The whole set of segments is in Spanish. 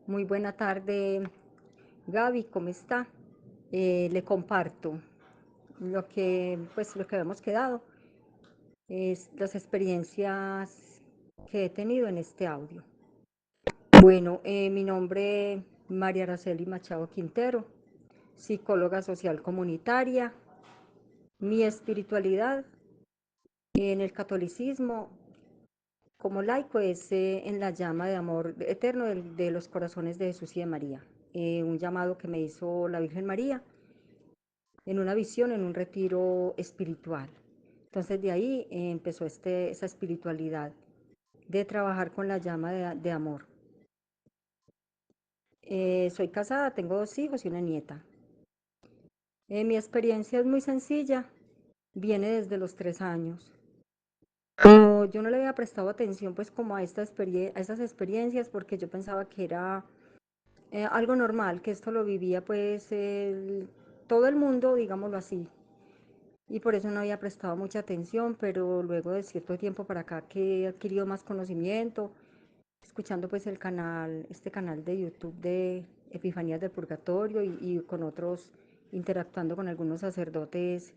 Muy buena tarde, Gaby, ¿cómo está? Le comparto lo que habíamos quedado, es las experiencias que he tenido en este audio. Bueno, mi nombre es María Araceli Machado Quintero, psicóloga social comunitaria. Mi espiritualidad en el catolicismo como laico es en la llama de amor eterno de los corazones de Jesús y de María. Un llamado que me hizo la Virgen María en una visión, en un retiro espiritual. Entonces de ahí empezó esa espiritualidad de trabajar con la llama de amor. Soy casada, tengo 2 hijos y una nieta. Mi experiencia es muy sencilla, viene desde los 3 años. Pero yo no le había prestado atención pues como a estas experiencias porque yo pensaba que era algo normal, que esto lo vivía pues todo el mundo, digámoslo así, y por eso no había prestado mucha atención, pero luego de cierto tiempo para acá que he adquirido más conocimiento, escuchando pues este canal de YouTube de Epifanías del Purgatorio y con otros, interactuando con algunos sacerdotes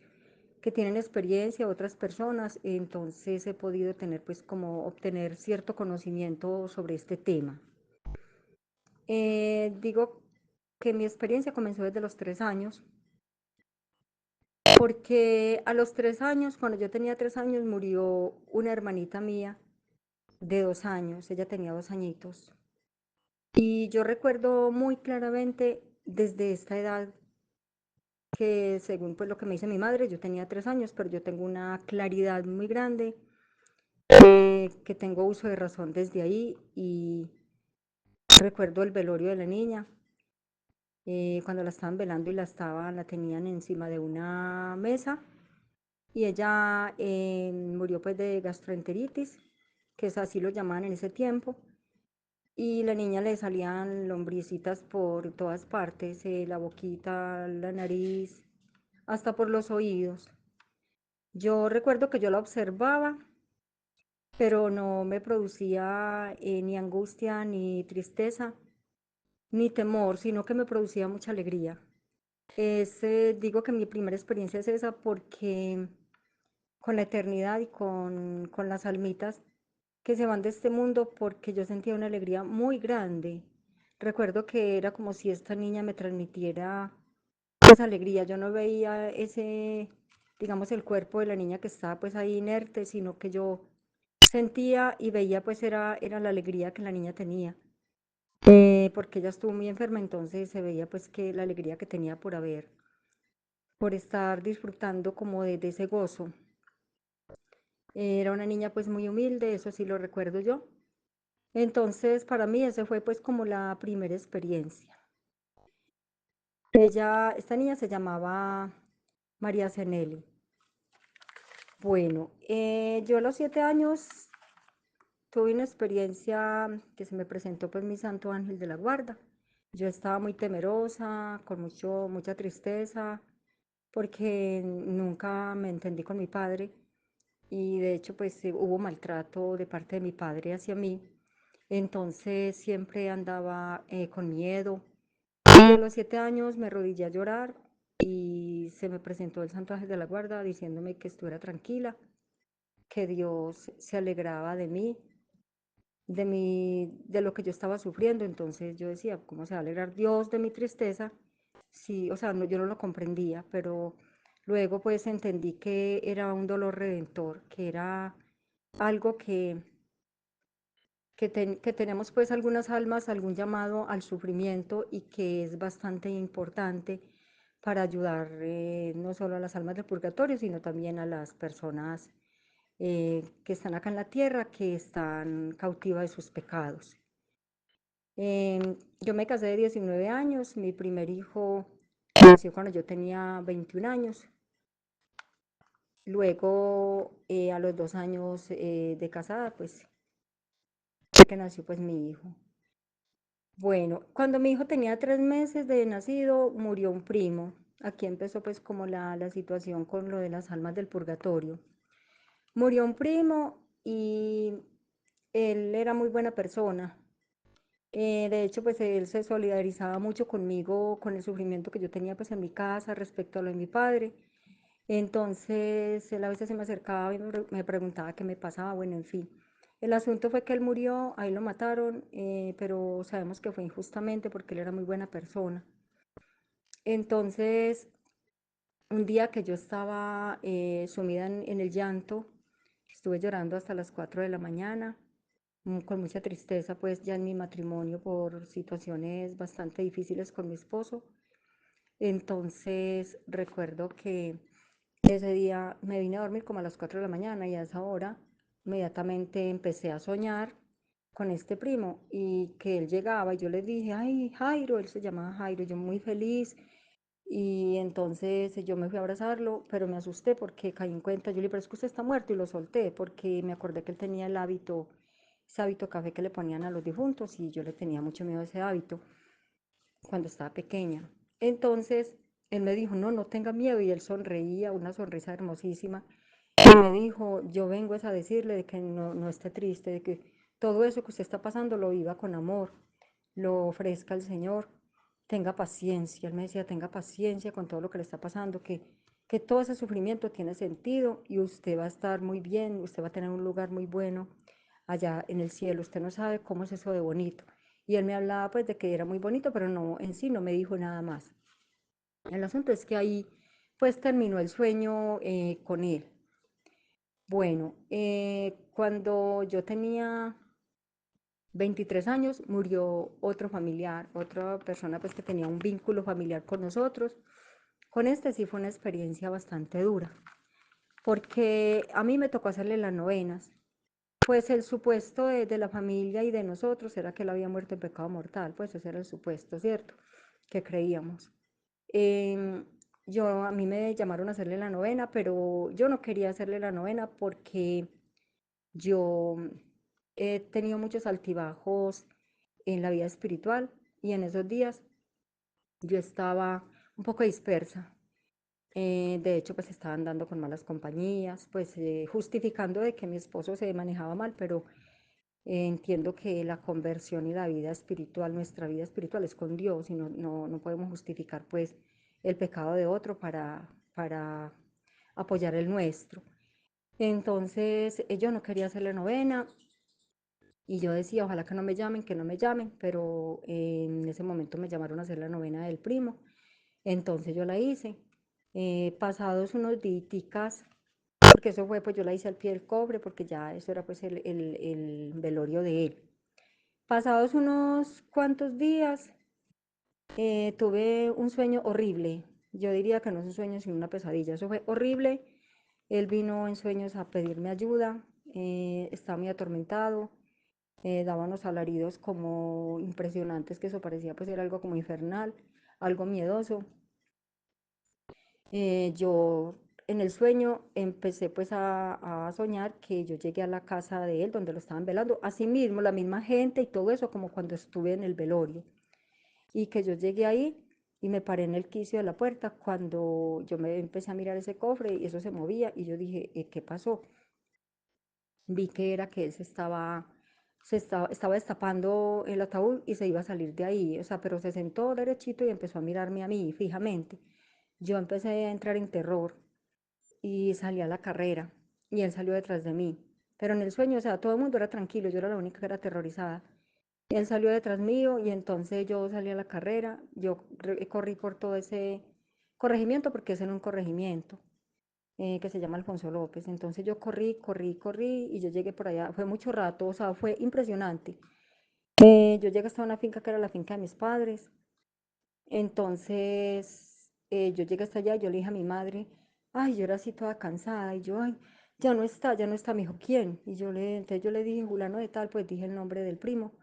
que tienen experiencia, otras personas, entonces he podido tener pues como obtener cierto conocimiento sobre este tema. Digo que mi experiencia comenzó desde los 3 años, porque a los 3 años, cuando yo tenía 3 años, murió una hermanita mía de 2 años, ella tenía 2 añitos. Y yo recuerdo muy claramente desde esta edad que según pues lo que me dice mi madre, yo tenía 3 años, pero yo tengo una claridad muy grande, que tengo uso de razón desde ahí y recuerdo el velorio de la niña, cuando la estaban velando y la tenían encima de una mesa y ella murió pues de gastroenteritis, que es así lo llamaban en ese tiempo, y la niña le salían lombricitas por todas partes, la boquita, la nariz, hasta por los oídos. Yo recuerdo que yo la observaba, pero no me producía ni angustia, ni tristeza, ni temor, sino que me producía mucha alegría. Digo que mi primera experiencia es esa porque con la eternidad y con las almitas que se van de este mundo, porque yo sentía una alegría muy grande. Recuerdo que era como si esta niña me transmitiera esa alegría. Yo no veía digamos, el cuerpo de la niña que estaba pues ahí inerte, sino que yo sentía y veía pues era la alegría que la niña tenía. Porque ella estuvo muy enferma, entonces se veía pues que la alegría que tenía por estar disfrutando como de ese gozo. Era una niña pues muy humilde, eso sí lo recuerdo yo. Entonces para mí esa fue pues como la primera experiencia. Esta niña se llamaba María Zeneli. Bueno, yo a los 7 años tuve una experiencia que se me presentó pues mi santo ángel de la guarda. Yo estaba muy temerosa, con mucha tristeza, porque nunca me entendí con mi padre y de hecho pues hubo maltrato de parte de mi padre hacia mí. Entonces siempre andaba con miedo. Y a los 7 años me arrodillé a llorar y se me presentó el santo ángel de la guarda diciéndome que estuviera tranquila, que Dios se alegraba de lo que yo estaba sufriendo. Entonces yo decía, ¿cómo se va a alegrar Dios de mi tristeza? Sí, o sea, no, yo no lo comprendía, pero luego pues entendí que era un dolor redentor, que era algo que tenemos pues algunas almas, algún llamado al sufrimiento y que es bastante importante para ayudar no solo a las almas del purgatorio, sino también a las personas que están acá en la tierra, que están cautivas de sus pecados. Yo me casé de 19 años, mi primer hijo nació cuando yo tenía 21 años. Luego, a los 2 años de casada, pues, fue que nació pues mi hijo. Bueno, cuando mi hijo tenía 3 meses de nacido, murió un primo. Aquí empezó pues como la situación con lo de las almas del purgatorio. Murió un primo y él era muy buena persona. De hecho, pues él se solidarizaba mucho conmigo, con el sufrimiento que yo tenía pues en mi casa respecto a lo de mi padre. Entonces, él a veces se me acercaba y me preguntaba qué me pasaba, bueno, en fin. El asunto fue que él murió, ahí lo mataron, pero sabemos que fue injustamente porque él era muy buena persona. Entonces, un día que yo estaba sumida en el llanto, estuve llorando hasta las 4 de la mañana, con mucha tristeza, pues ya en mi matrimonio por situaciones bastante difíciles con mi esposo. Entonces, recuerdo que ese día me vine a dormir como a las 4 de la mañana y a esa hora inmediatamente empecé a soñar con este primo y que él llegaba y yo le dije, ay, Jairo, él se llamaba Jairo, yo muy feliz. Y entonces yo me fui a abrazarlo, pero me asusté porque caí en cuenta, yo le dije, pero es que usted está muerto y lo solté porque me acordé que él tenía el hábito, ese hábito café que le ponían a los difuntos y yo le tenía mucho miedo a ese hábito cuando estaba pequeña. Entonces él me dijo, no, no tenga miedo y él sonreía, una sonrisa hermosísima y me dijo, yo vengo es a decirle de que no, no esté triste, de que todo eso que usted está pasando lo viva con amor, lo ofrezca al Señor, tenga paciencia. Él me decía, tenga paciencia con todo lo que le está pasando, que todo ese sufrimiento tiene sentido y usted va a estar muy bien, usted va a tener un lugar muy bueno allá en el cielo. Usted no sabe cómo es eso de bonito. Y él me hablaba pues de que era muy bonito, pero no, en sí no me dijo nada más. El asunto es que ahí pues terminó el sueño con él. Bueno, cuando yo tenía 23 años murió otro familiar, otra persona pues que tenía un vínculo familiar con nosotros. Con este sí fue una experiencia bastante dura, porque a mí me tocó hacerle las novenas. Pues el supuesto de la familia y de nosotros era que él había muerto en pecado mortal, pues ese era el supuesto, ¿cierto? Que creíamos. Em, a mí me llamaron a hacerle la novena, pero yo no quería hacerle la novena porque yo he tenido muchos altibajos en la vida espiritual y en esos días yo estaba un poco dispersa. De hecho, pues estaba andando con malas compañías, pues justificando de que mi esposo se manejaba mal, pero entiendo que la conversión y la vida espiritual, nuestra vida espiritual es con Dios y no podemos justificar pues el pecado de otro para apoyar el nuestro. Entonces, yo no quería hacer la novena y yo decía, ojalá que no me llamen, pero en ese momento me llamaron a hacer la novena del primo. Entonces yo la hice. Pasados unos días, porque eso fue, pues yo la hice al pie del cobre, porque ya eso era pues el velorio de él. Pasados unos cuantos días, tuve un sueño horrible. Yo diría que no es un sueño, sino una pesadilla. Eso fue horrible. Él vino en sueños a pedirme ayuda, estaba muy atormentado, daba unos alaridos como impresionantes, que eso parecía pues era algo como infernal, algo miedoso. Yo en el sueño empecé pues a soñar que yo llegué a la casa de él donde lo estaban velando, así mismo la misma gente y todo eso como cuando estuve en el velorio y que yo llegué ahí y me paré en el quicio de la puerta cuando yo me empecé a mirar ese cofre y eso se movía y yo dije, ¿qué pasó? Vi que era que él estaba destapando el ataúd y se iba a salir de ahí, o sea, pero se sentó derechito y empezó a mirarme a mí fijamente. Yo empecé a entrar en terror y salí a la carrera y él salió detrás de mí. Pero en el sueño, o sea, todo el mundo era tranquilo, yo era la única que era aterrorizada. Y él salió detrás mío y entonces yo salí a la carrera, yo corrí por todo ese corregimiento porque es en un corregimiento que se llama Alfonso López. Entonces yo corrí y yo llegué por allá, fue mucho rato, o sea, fue impresionante. Yo llegué hasta una finca que era la finca de mis padres. Entonces yo llegué hasta allá y yo le dije a mi madre, ay, yo era así toda cansada y yo, ay, ya no está, me dijo, ¿quién? Entonces yo le dije, Julano de tal, pues dije el nombre del primo.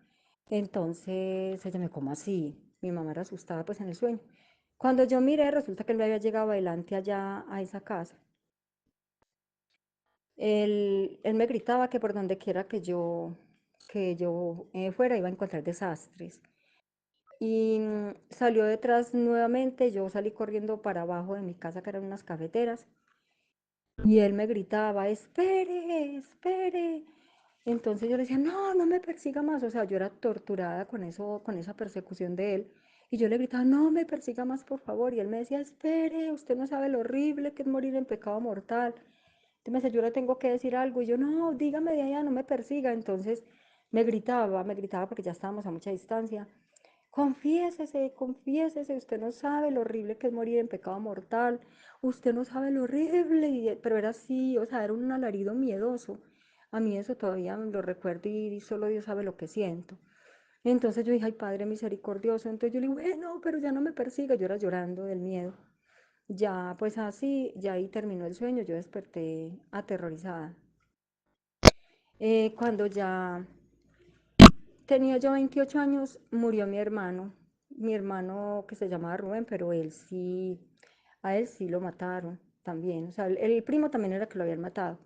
Entonces ella me, ¿cómo así? Mi mamá era asustada pues en el sueño. Cuando yo miré, resulta que él me había llegado adelante allá a esa casa. Él me gritaba que por donde quiera que yo fuera iba a encontrar desastres. Y salió detrás nuevamente, yo salí corriendo para abajo de mi casa, que eran unas cafeteras, y él me gritaba, espere, espere. Entonces yo le decía, no, no me persiga más. O sea, yo era torturada con eso, con esa persecución de él. Y yo le gritaba, no me persiga más, por favor. Y él me decía, espere, usted no sabe lo horrible que es morir en pecado mortal. Entonces me decía, yo le tengo que decir algo. Y yo, no, dígame de allá, no me persiga. Entonces me gritaba porque ya estábamos a mucha distancia. Confiésese, confiésese, usted no sabe lo horrible que es morir en pecado mortal, usted no sabe lo horrible, pero era así, o sea, era un alarido miedoso. A mí eso todavía lo recuerdo y solo Dios sabe lo que siento. Entonces yo dije, ay Padre misericordioso, entonces yo le digo, bueno, pero ya no me persiga, yo era llorando del miedo. Ya, pues así, ya ahí terminó el sueño, yo desperté aterrorizada. Cuando ya tenía yo 28 años, murió mi hermano que se llamaba Rubén, pero a él sí lo mataron también. O sea, el primo también era que lo habían matado.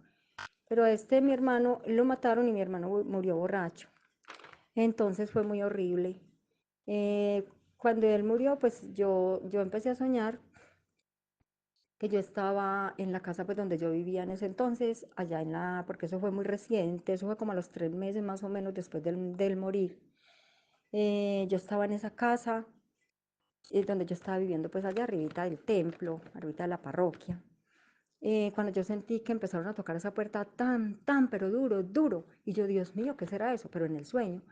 Pero a este mi hermano lo mataron y mi hermano murió borracho. Entonces fue muy horrible. Eh, Cuando él murió, pues yo empecé a soñar que yo estaba en la casa pues donde yo vivía en ese entonces, allá porque eso fue muy reciente, eso fue como a los 3 meses más o menos después del morir. Yo estaba en esa casa, donde yo estaba viviendo pues allá arribita del templo, arribita de la parroquia. Cuando yo sentí que empezaron a tocar esa puerta pero duro, duro, y yo, Dios mío, ¿qué será eso? Pero en el sueño,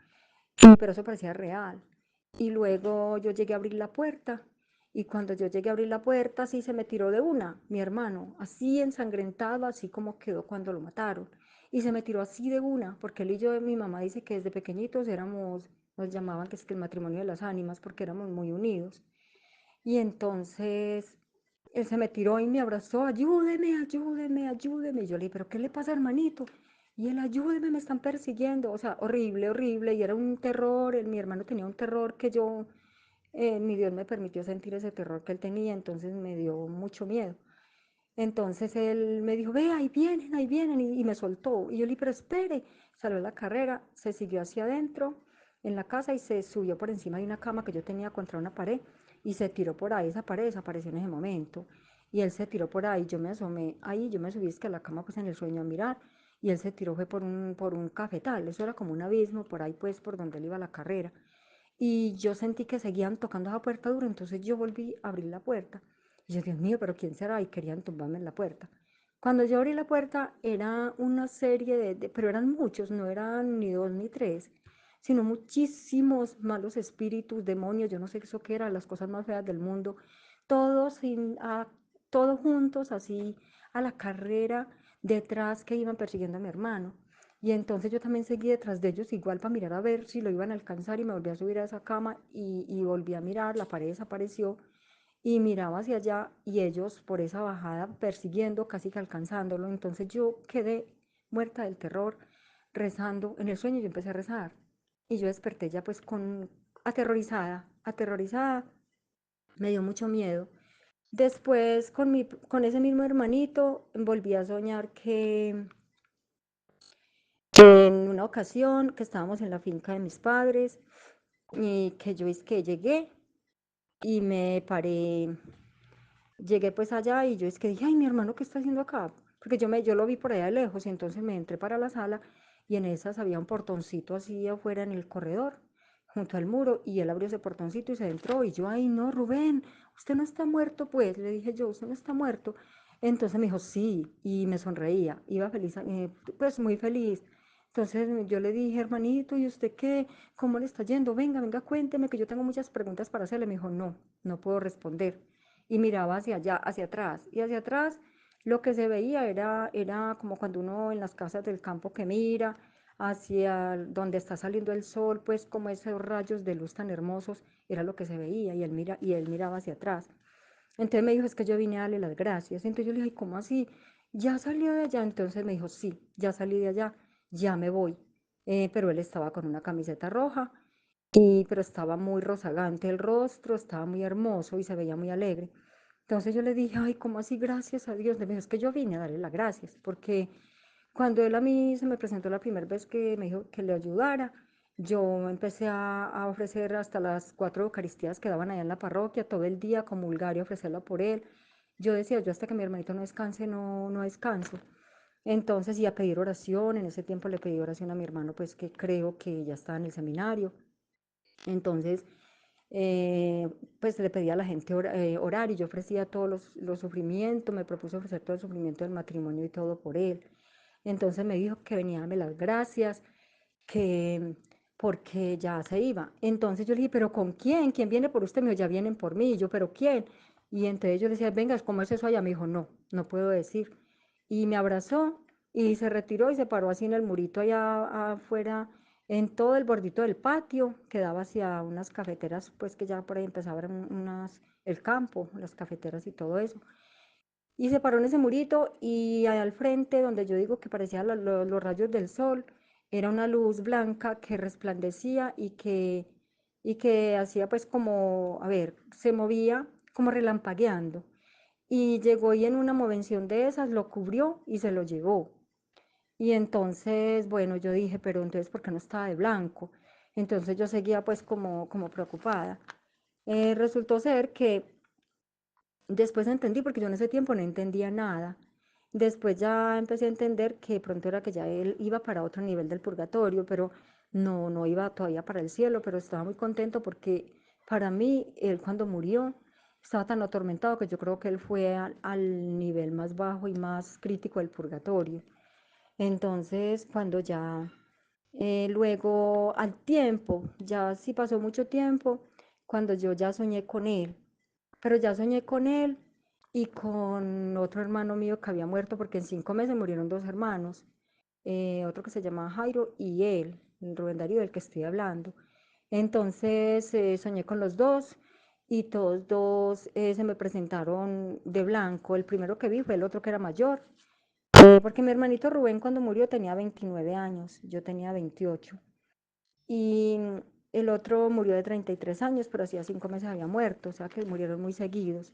pero eso parecía real. Y luego yo llegué a abrir la puerta, y cuando yo llegué a abrir la puerta, sí se me tiró de una, mi hermano, así ensangrentado, así como quedó cuando lo mataron. Y se me tiró así de una, porque él y yo, mi mamá dice que desde pequeñitos nos llamaban que es que el matrimonio de las ánimas, porque éramos muy unidos. Y entonces él se me tiró y me abrazó, ayúdeme, ayúdeme, ayúdeme. Y yo le dije, ¿pero qué le pasa, hermanito? Y él, ayúdeme, me están persiguiendo. O sea, horrible, horrible. Y era un terror, mi hermano tenía un terror que mi Dios me permitió sentir ese terror que él tenía, entonces me dio mucho miedo. Entonces él me dijo, ve, ahí vienen, y me soltó. Y yo le dije, pero espere, salió a la carrera, se siguió hacia adentro en la casa y se subió por encima de una cama que yo tenía contra una pared y se tiró por ahí, esa pared desapareció en ese momento. Y él se tiró por ahí, yo me asomé ahí, yo me subí es que a la cama pues en el sueño a mirar y él se tiró fue por un cafetal, eso era como un abismo por ahí pues por donde él iba a la carrera. Y yo sentí que seguían tocando esa puerta duro, entonces yo volví a abrir la puerta. Y yo, Dios mío, pero ¿quién será? Y querían tumbarme en la puerta. Cuando yo abrí la puerta era una serie pero eran muchos, no eran ni dos ni tres, sino muchísimos malos espíritus, demonios, yo no sé eso qué era, las cosas más feas del mundo, todos, todos juntos, así a la carrera, detrás que iban persiguiendo a mi hermano. Y entonces yo también seguí detrás de ellos igual para mirar a ver si lo iban a alcanzar y me volví a subir a esa cama y volví a mirar, la pared desapareció y miraba hacia allá y ellos por esa bajada persiguiendo, casi que alcanzándolo. Entonces yo quedé muerta del terror, rezando. En el sueño yo empecé a rezar y yo desperté ya pues aterrorizada, aterrorizada, me dio mucho miedo. Después con ese mismo hermanito volví a soñar que en una ocasión que estábamos en la finca de mis padres y que yo es que llegué y me paré. Llegué pues allá y yo es que dije, ay, mi hermano, ¿qué está haciendo acá? Porque yo lo vi por allá de lejos y entonces me entré para la sala y en esas había un portoncito así afuera en el corredor, junto al muro, y él abrió ese portoncito y se entró y yo, ay, no, Rubén, usted no está muerto, pues, le dije yo, usted no está muerto. Entonces me dijo, sí, y me sonreía, iba feliz, pues muy feliz. Entonces yo le dije, hermanito, ¿y usted qué? ¿Cómo le está yendo? Venga, venga, cuénteme que yo tengo muchas preguntas para hacerle. Me dijo, no, no puedo responder y miraba hacia allá, hacia atrás. Y hacia atrás lo que se veía era como cuando uno en las casas del campo que mira hacia donde está saliendo el sol, pues como esos rayos de luz tan hermosos, era lo que se veía y él miraba hacia atrás. Entonces me dijo, es que yo vine a darle las gracias. Entonces yo le dije, ¿cómo así? ¿Ya salió de allá? Entonces me dijo, sí, ya salí de allá, ya me voy. Pero él estaba con una camiseta roja, pero estaba muy rozagante el rostro, estaba muy hermoso y se veía muy alegre. Entonces yo le dije, ay, ¿cómo así? Gracias a Dios. Me dijo, es que yo vine a darle las gracias, porque cuando él a mí se me presentó la primera vez que me dijo que le ayudara, yo empecé a ofrecer hasta las 4 Eucaristías que daban allá en la parroquia, todo el día, comulgar y ofrecerla por él. Yo decía, yo hasta que mi hermanito no descanse, no descanso. Entonces, y a pedir oración, en ese tiempo le pedí oración a mi hermano, pues que creo que ya estaba en el seminario. Entonces, eh, pues le pedía a la gente orar y yo ofrecía todos los sufrimientos, me propuso ofrecer todo el sufrimiento del matrimonio y todo por él. Entonces me dijo que venía a darme las gracias, que porque ya se iba. Entonces yo le dije, ¿pero con quién? ¿Quién viene por usted? Me dijo, ya vienen por mí. Y yo, ¿pero quién? Y entonces yo le decía, venga, ¿cómo es eso allá? Me dijo, no, no puedo decir. Y me abrazó y se retiró y se paró así en el murito allá afuera, en todo el bordito del patio, que daba hacia unas cafeteras, pues que ya por ahí empezaban el campo, las cafeteras y todo eso. Y se paró en ese murito y allá al frente, donde yo digo que parecían los rayos del sol, era una luz blanca que resplandecía y que hacía pues como, a ver, se movía como relampagueando. Y llegó y en una movención de esas lo cubrió y se lo llevó. Y entonces, bueno, yo dije, pero entonces, ¿por qué no estaba de blanco? Entonces yo seguía pues como preocupada. Resultó ser que después entendí, porque yo en ese tiempo no entendía nada. Después ya empecé a entender que pronto era que ya él iba para otro nivel del purgatorio, pero no iba todavía para el cielo, pero estaba muy contento porque para mí, él cuando murió, estaba tan atormentado que yo creo que él fue al nivel más bajo y más crítico del purgatorio. Entonces, cuando ya luego al tiempo, ya sí pasó mucho tiempo, cuando yo ya soñé con él, pero ya soñé con él y con otro hermano mío que había muerto, porque en 5 meses murieron dos hermanos, otro que se llamaba Jairo y él, el Rubén Darío, del que estoy hablando. Entonces soñé con los dos y todos dos se me presentaron de blanco. El primero que vi fue el otro que era mayor, porque mi hermanito Rubén cuando murió tenía 29 años, yo tenía 28. Y el otro murió de 33 años, pero hacía 5 meses había muerto, o sea que murieron muy seguidos.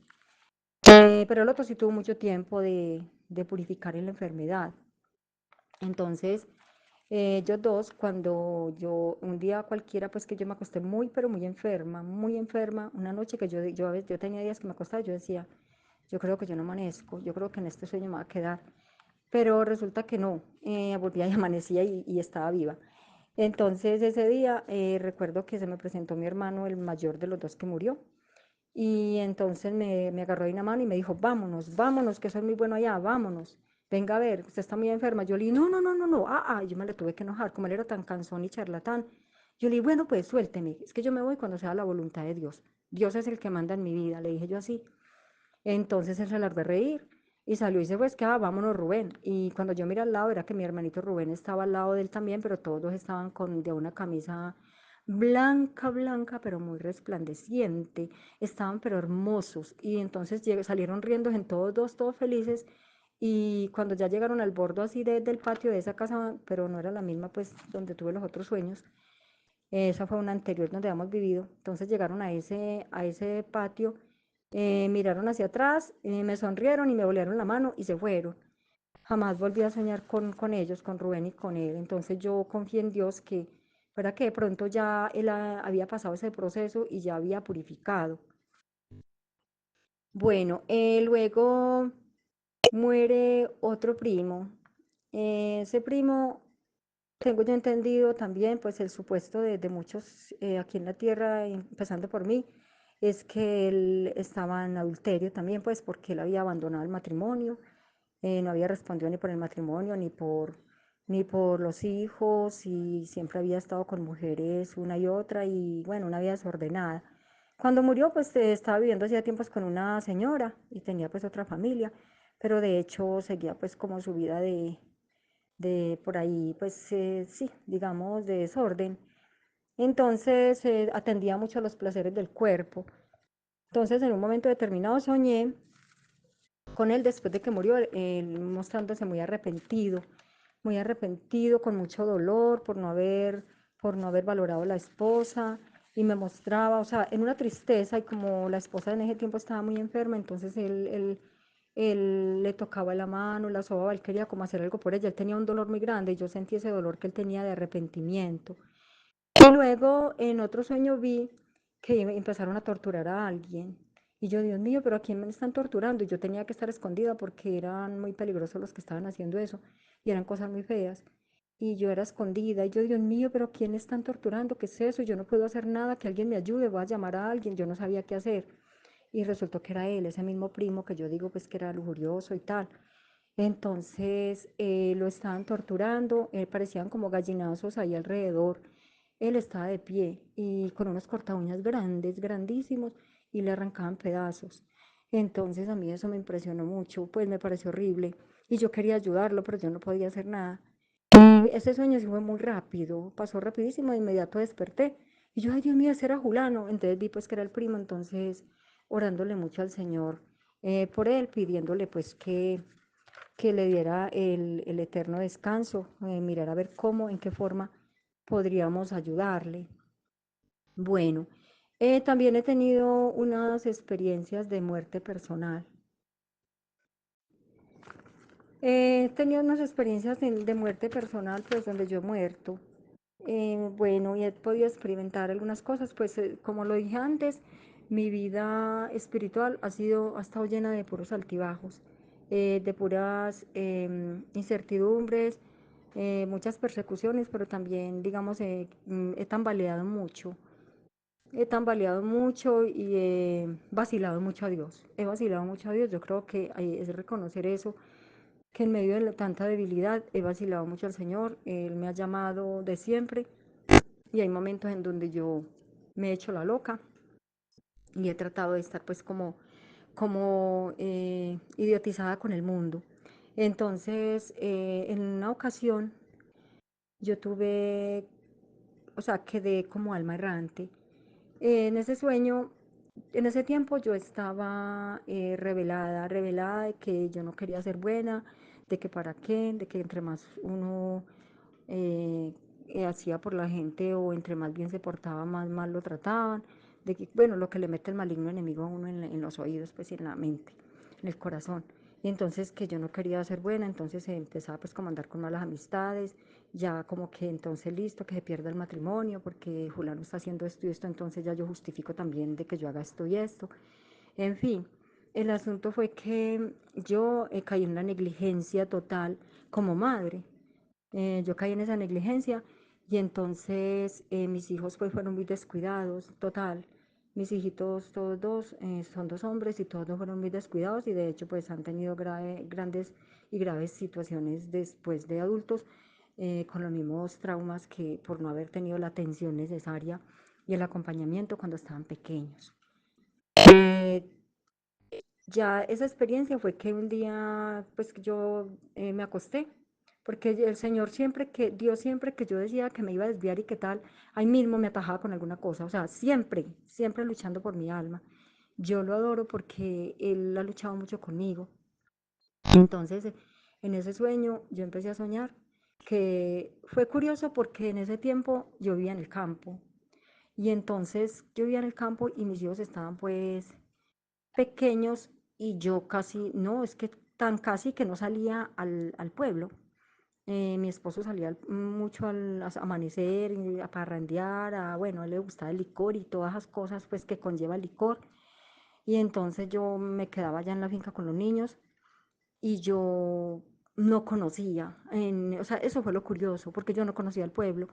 Pero el otro sí tuvo mucho tiempo de purificar en la enfermedad. Entonces, ellos dos, cuando yo, un día cualquiera, pues que yo me acosté muy, pero muy enferma, una noche que yo tenía días que me acostaba, yo decía, yo creo que yo no amanezco, yo creo que en este sueño me va a quedar. Pero resulta que no, volvía y amanecía y estaba viva. Entonces ese día recuerdo que se me presentó mi hermano, el mayor de los dos que murió, y entonces me agarró de una mano y me dijo, vámonos, vámonos, que soy muy bueno allá, vámonos, venga a ver, usted está muy enferma. Yo le dije, no, no, no, no, no, yo me le tuve que enojar, como él era tan cansón y charlatán. Yo le dije, bueno, pues suélteme, es que yo me voy cuando sea la voluntad de Dios. Dios es el que manda en mi vida, le dije yo así. Entonces él se largó a reír y salió y se fue, es que, vámonos Rubén. Y cuando yo miré al lado, era que mi hermanito Rubén estaba al lado de él también, pero todos dos estaban con de una camisa blanca, blanca, pero muy resplandeciente. Estaban pero hermosos. Y entonces salieron riendo en todos dos, todos felices. Y cuando ya llegaron al bordo así del patio de esa casa, pero no era la misma, pues donde tuve los otros sueños, esa fue una anterior donde habíamos vivido. Entonces llegaron a ese patio, miraron hacia atrás, me sonrieron y me volvieron la mano y se fueron. Jamás volví a soñar con ellos, con Rubén y con él. Entonces yo confié en Dios que fuera que de pronto ya él había pasado ese proceso y ya había purificado. Bueno, luego muere otro primo. Ese primo, tengo yo entendido también, pues el supuesto de muchos aquí en la tierra, empezando por mí, es que él estaba en adulterio también, pues porque él había abandonado el matrimonio, no había respondido ni por el matrimonio, ni por los hijos, y siempre había estado con mujeres una y otra, y bueno, una vida desordenada. Cuando murió, pues estaba viviendo hacía tiempos con una señora y tenía pues otra familia, pero de hecho seguía pues como su vida de por ahí, pues sí, digamos, de desorden. Entonces atendía mucho a los placeres del cuerpo. Entonces en un momento determinado soñé con él después de que murió, él mostrándose muy arrepentido, con mucho dolor por no haber valorado a la esposa, y me mostraba, o sea, en una tristeza, y como la esposa en ese tiempo estaba muy enferma, entonces él le tocaba la mano, la sobaba, él quería como hacer algo por ella, él tenía un dolor muy grande y yo sentí ese dolor que él tenía de arrepentimiento. Y luego en otro sueño vi que empezaron a torturar a alguien Y yo, Dios mío, pero ¿a quién me están torturando? Y yo tenía que estar escondida porque eran muy peligrosos los que estaban haciendo eso y eran cosas muy feas. Y yo era escondida y yo, Dios mío, pero ¿quién están torturando? ¿Qué es eso? Yo no puedo hacer nada, que alguien me ayude, voy a llamar a alguien. Yo no sabía qué hacer. Y resultó que era él, ese mismo primo que yo digo pues que era lujurioso y tal. Entonces lo estaban torturando, parecían como gallinazos ahí alrededor. Él estaba de pie y con unos corta uñas grandes, grandísimos, y le arrancaban pedazos. Entonces a mí eso me impresionó mucho, pues me pareció horrible. Y yo quería ayudarlo, pero yo no podía hacer nada. Y ese sueño sí fue muy rápido, pasó rapidísimo, de inmediato desperté. Y yo, ay Dios mío, ese era Julano. Entonces vi pues que era el primo, entonces orándole mucho al Señor por él, pidiéndole pues que le diera el eterno descanso, mirar a ver cómo, en qué forma podríamos ayudarle. Bueno, también he tenido unas experiencias de muerte personal. He tenido unas experiencias de muerte personal, pues donde yo he muerto. Bueno, y he podido experimentar algunas cosas, pues como lo dije antes, mi vida espiritual ha estado llena de puros altibajos, de puras incertidumbres, muchas persecuciones, pero también, digamos, he tambaleado mucho y he vacilado mucho a Dios, he vacilado mucho a Dios, yo creo que es reconocer eso, que en medio de tanta debilidad he vacilado mucho al Señor, Él me ha llamado de siempre y hay momentos en donde yo me he hecho la loca y he tratado de estar pues como idiotizada con el mundo. Entonces, en una ocasión yo tuve, o sea, quedé como alma errante. En ese sueño, en ese tiempo yo estaba revelada de que yo no quería ser buena, de que para qué, de que entre más uno eh, hacía por la gente o entre más bien se portaba, más mal lo trataban, de que, bueno, lo que le mete el maligno enemigo a uno en los oídos, pues y en la mente, en el corazón. Y entonces que yo no quería ser buena, entonces empezaba pues como a andar con malas amistades, ya como que entonces listo, que se pierda el matrimonio, porque Julano está haciendo esto y esto, entonces ya yo justifico también de que yo haga esto y esto. En fin, el asunto fue que yo caí en la negligencia total como madre. Yo caí en esa negligencia y entonces mis hijos pues fueron muy descuidados, total. Mis hijitos, todos dos, son dos hombres y todos dos fueron muy descuidados y de hecho pues han tenido grandes y graves situaciones después de adultos con los mismos traumas que por no haber tenido la atención necesaria y el acompañamiento cuando estaban pequeños. Eh, ya esa experiencia fue que un día, pues yo me acosté, porque el Señor siempre que, Dios siempre que yo decía que me iba a desviar y qué tal, ahí mismo me atajaba con alguna cosa, o sea, siempre, siempre luchando por mi alma. Yo lo adoro porque Él ha luchado mucho conmigo. Entonces, en ese sueño yo empecé a soñar que fue curioso porque en ese tiempo yo vivía en el campo y entonces yo vivía en el campo y mis hijos estaban pues pequeños y yo casi, no, es que tan casi que no salía al pueblo. Mi esposo salía mucho al amanecer, y a parrandear, bueno, a él le gustaba el licor y todas esas cosas pues que conlleva el licor. Y entonces yo me quedaba allá en la finca con los niños y yo no conocía, o sea, eso fue lo curioso, porque yo no conocía el pueblo.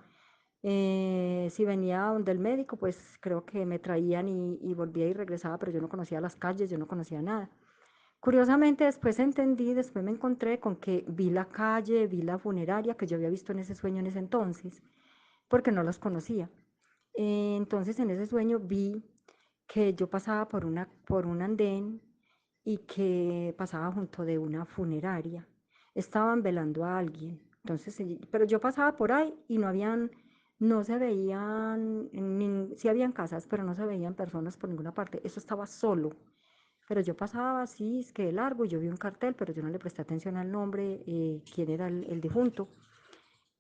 Si venía donde el médico, pues creo que me traían y volvía y regresaba, pero yo no conocía las calles, yo no conocía nada. Curiosamente, después entendí, después me encontré con que vi la calle, vi la funeraria que yo había visto en ese sueño en ese entonces, porque no los conocía. Entonces, en ese sueño vi que yo pasaba por un andén y que pasaba junto de una funeraria. Estaban velando a alguien. Entonces, pero yo pasaba por ahí y no se veían, sí habían casas, pero no se veían personas por ninguna parte. Eso estaba solo. Pero yo pasaba así, es que de largo, y yo vi un cartel, pero yo no le presté atención al nombre, quién era el difunto.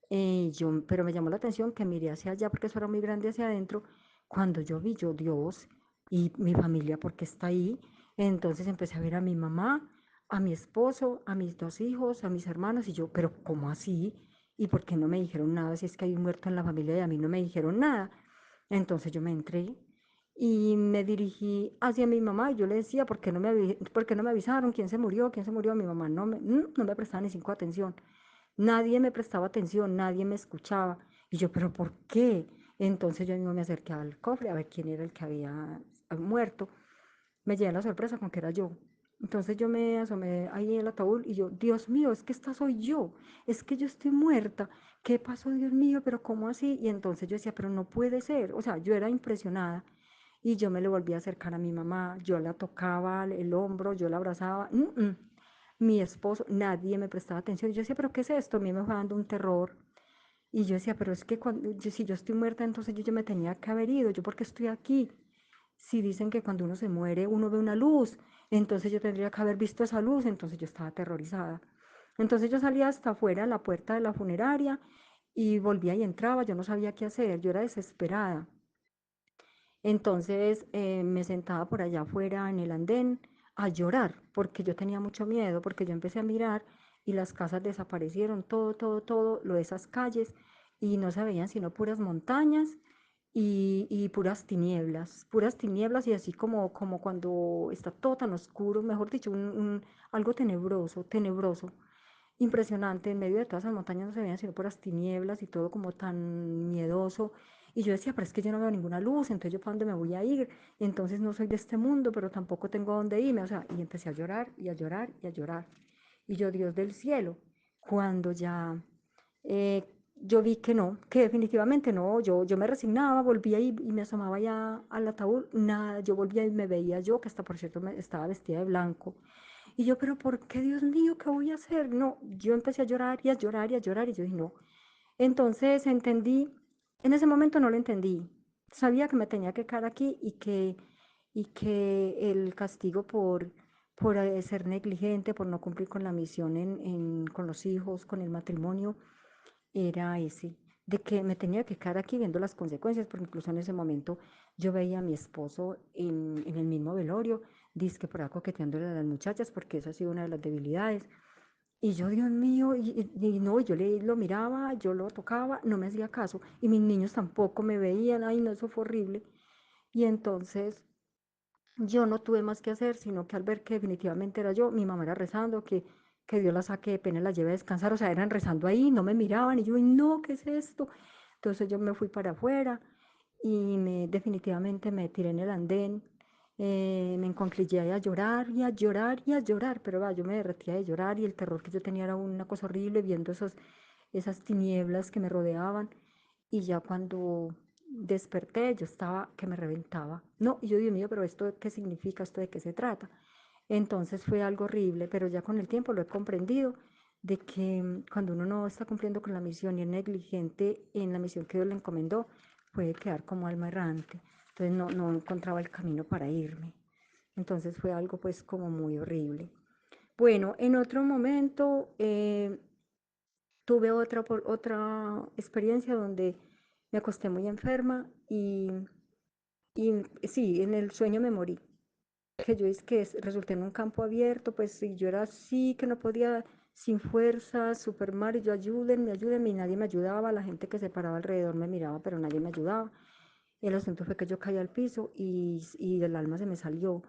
Pero me llamó la atención que miré hacia allá porque eso era muy grande hacia adentro. Cuando yo vi, yo, Dios, y mi familia, ¿por qué está ahí? Entonces empecé a ver a mi mamá, a mi esposo, a mis dos hijos, a mis hermanos, y yo, pero ¿cómo así? ¿Y por qué no me dijeron nada si es que hay un muerto en la familia y a mí no me dijeron nada? Entonces yo me entré y me dirigí hacia mi mamá y yo le decía, ¿por qué no me avisaron? ¿Quién se murió? ¿Quién se murió? Mi mamá no me prestaba ni cinco atención. Nadie me prestaba atención, nadie me escuchaba. Y yo, ¿pero por qué? Entonces yo mismo me acerqué al cofre a ver quién era el que había muerto. Me llevé la sorpresa con que era yo. Entonces yo me asomé ahí en el ataúd y yo, Dios mío, es que esta soy yo, es que yo estoy muerta. ¿Qué pasó, Dios mío? ¿Pero cómo así? Y entonces yo decía, pero no puede ser. O sea, yo era impresionada y yo me le volví a acercar a mi mamá, yo la tocaba el hombro, yo la abrazaba. Mi esposo, nadie me prestaba atención. Yo decía, pero ¿qué es esto? A mí me fue dando un terror. Y yo decía, pero es que si yo estoy muerta, entonces yo ya me tenía que haber ido. ¿Yo por qué estoy aquí? Si dicen que cuando uno se muere, uno ve una luz, entonces yo tendría que haber visto esa luz, entonces yo estaba aterrorizada. Entonces yo salía hasta afuera, a la puerta de la funeraria, y volvía y entraba, yo no sabía qué hacer, yo era desesperada. Entonces me sentaba por allá afuera en el andén a llorar, porque yo tenía mucho miedo, porque yo empecé a mirar y las casas desaparecieron, todo, lo de esas calles, y no se veían sino puras montañas y puras tinieblas y así como cuando está todo tan oscuro, mejor dicho, algo tenebroso, tenebroso. Impresionante, en medio de todas esas montañas no se veían sino puras tinieblas y todo como tan miedoso. Y yo decía, pero es que yo no veo ninguna luz, entonces yo para dónde me voy a ir, y entonces no soy de este mundo, pero tampoco tengo dónde irme, o sea, y empecé a llorar y a llorar y a llorar. Y yo, Dios del cielo, cuando ya yo vi que no, que definitivamente no, yo me resignaba, volvía y me asomaba ya al ataúd, nada, yo volvía y me veía yo, que hasta por cierto estaba vestida de blanco, y yo, pero ¿por qué, Dios mío, qué voy a hacer? No, yo empecé a llorar y a llorar y a llorar y yo dije, no. Entonces entendí, en ese momento no lo entendí. Sabía que me tenía que quedar aquí y que el castigo por ser negligente, por no cumplir con la misión con los hijos, con el matrimonio, era ese, de que me tenía que quedar aquí viendo las consecuencias, porque incluso en ese momento yo veía a mi esposo en el mismo velorio, dizque por ahí coqueteándole a las muchachas, porque esa ha sido una de las debilidades. Y yo, Dios mío, y no, yo lo miraba, yo lo tocaba, no me hacía caso, y mis niños tampoco me veían, ay, no, eso fue horrible. Y entonces yo no tuve más que hacer, sino que al ver que definitivamente era yo, mi mamá era rezando, que Dios la saque de pena y la lleve a descansar, o sea, eran rezando ahí, no me miraban, y yo, no, ¿qué es esto? Entonces yo me fui para afuera y definitivamente me tiré en el andén, me enconquillé a llorar y a llorar y a llorar, pero va, yo me derretía de llorar y el terror que yo tenía era una cosa horrible viendo esas tinieblas que me rodeaban y ya cuando desperté yo estaba que me reventaba. No, y yo, Dios mío, pero esto qué significa, esto de qué se trata. Entonces fue algo horrible, pero ya con el tiempo lo he comprendido de que cuando uno no está cumpliendo con la misión y es negligente en la misión que Dios le encomendó, puede quedar como alma errante. Entonces no encontraba el camino para irme. Entonces fue algo pues como muy horrible. Bueno, en otro momento tuve otra experiencia donde me acosté muy enferma y sí, en el sueño me morí. Que yo es que resulté en un campo abierto, pues y yo era así, que no podía, sin fuerza, súper mal, y yo ayúdenme, y nadie me ayudaba, la gente que se paraba alrededor me miraba, pero nadie me ayudaba. El asunto fue que yo caí al piso y el alma se me salió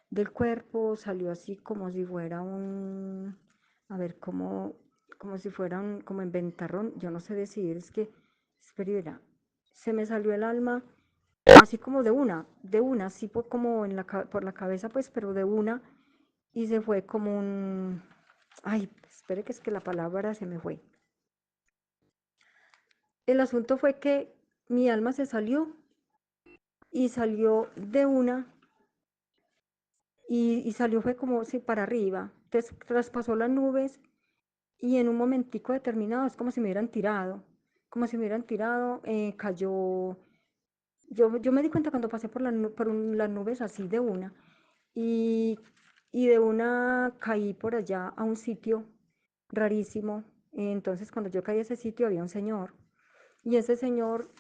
del cuerpo, salió así como si fuera a ver, como si fuera como en ventarrón, yo no sé decir, es que, espera, se me salió el alma así como de una, así como por la cabeza, pues, pero de una, y se fue como ay, espere que es que la palabra se me fue. El asunto fue que mi alma se salió y salió de una y salió fue como si para arriba, entonces traspasó las nubes y en un momentico determinado es como si me hubieran tirado, cayó. Yo me di cuenta cuando pasé las nubes así de una y, y de una caí por allá a un sitio rarísimo. Entonces cuando yo caí a ese sitio había un señor y ese señor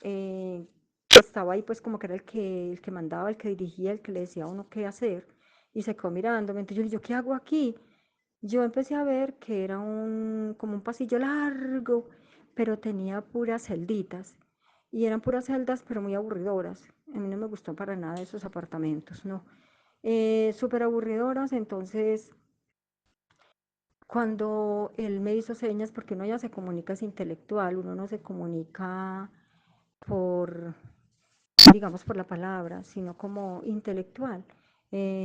estaba ahí pues como que era el que mandaba, el que dirigía, el que le decía a uno qué hacer y se quedó mirándome. Entonces yo dije, ¿yo qué hago aquí? Yo empecé a ver que era como un pasillo largo, pero tenía puras celditas. y eran puras celdas, pero muy aburridoras. A mí no me gustó para nada esos apartamentos, no. Súper aburridoras, entonces cuando él me hizo señas, porque uno ya se comunica es intelectual, uno no se comunica por, digamos, por la palabra, sino como intelectual,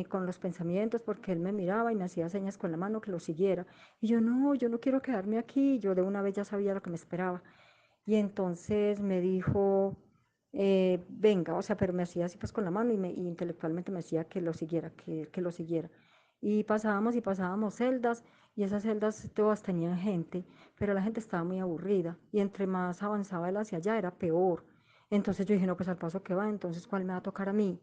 con los pensamientos, porque él me miraba y me hacía señas con la mano que lo siguiera. Y yo no quiero quedarme aquí, yo de una vez ya sabía lo que me esperaba. Y entonces me dijo, venga, o sea, pero me hacía así pues con la mano y intelectualmente me decía que lo siguiera, que lo siguiera. Y pasábamos celdas y esas celdas todas tenían gente, pero la gente estaba muy aburrida y entre más avanzaba él hacia allá era peor. Entonces yo dije, no, pues al paso que va, entonces ¿cuál me va a tocar a mí?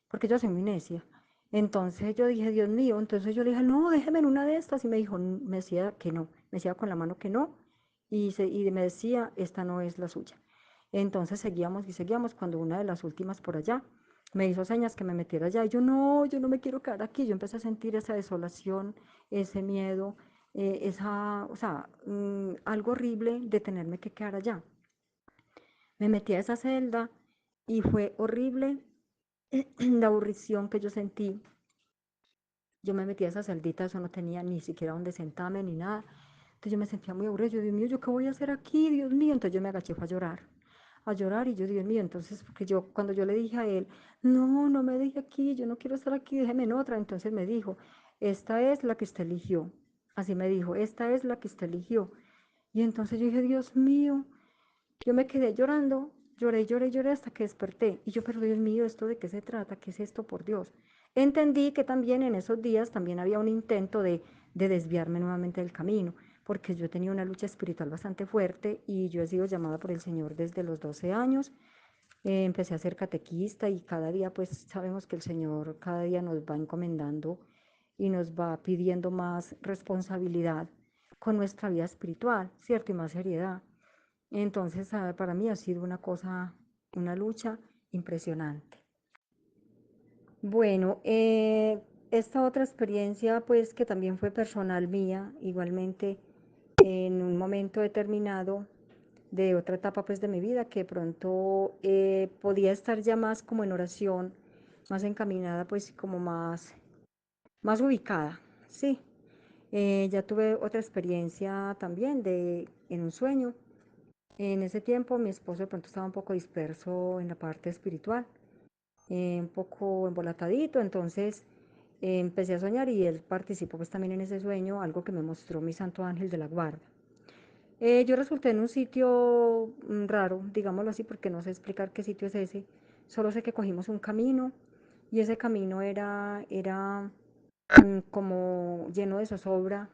Porque yo soy muy necia. Entonces yo dije, Dios mío, entonces yo le dije, no, déjeme en una de estas. Y me dijo, me decía que no, me decía con la mano que no. Y me decía, esta no es la suya. Entonces seguíamos y seguíamos cuando una de las últimas por allá me hizo señas que me metiera allá. Y yo no me quiero quedar aquí. Yo empecé a sentir esa desolación, ese miedo, o sea, algo horrible de tenerme que quedar allá. Me metí a esa celda y fue horrible la aburrición que yo sentí. Yo me metí a esa celdita, eso no tenía ni siquiera donde sentarme ni nada. Entonces yo me sentía muy aburrida. Yo, Dios mío, ¿yo qué voy a hacer aquí? Dios mío. Entonces yo me agaché fue a llorar y yo, Dios mío, entonces, porque yo, cuando yo le dije a él, no, no me deje aquí, yo no quiero estar aquí, déjeme en otra. Entonces me dijo, esta es la que usted eligió. Así me dijo, esta es la que usted eligió. Y entonces yo dije, Dios mío, yo me quedé llorando, lloré, lloré, lloré hasta que desperté. Y yo, pero Dios mío, ¿esto de qué se trata? ¿Qué es esto, por Dios? Entendí que también en esos días también había un intento de desviarme nuevamente del camino, porque yo tenía una lucha espiritual bastante fuerte y yo he sido llamada por el Señor desde los 12 años. Empecé a ser catequista y cada día pues sabemos que el Señor cada día nos va encomendando y nos va pidiendo más responsabilidad con nuestra vida espiritual, ¿cierto? Y más seriedad. Entonces, para mí ha sido una cosa, una lucha impresionante. Bueno, esta otra experiencia, pues que también fue personal mía, igualmente en un momento determinado de otra etapa pues de mi vida, que de pronto podía estar ya más como en oración, más encaminada, pues como más ubicada, sí. Ya tuve otra experiencia también en un sueño. En ese tiempo mi esposo de pronto estaba un poco disperso en la parte espiritual, un poco embolatadito, entonces empecé a soñar y él participó pues también en ese sueño, algo que me mostró mi santo ángel de la guarda. Yo resulté en un sitio raro, digámoslo así, porque no sé explicar qué sitio es ese, solo sé que cogimos un camino y ese camino era como lleno de zozobra,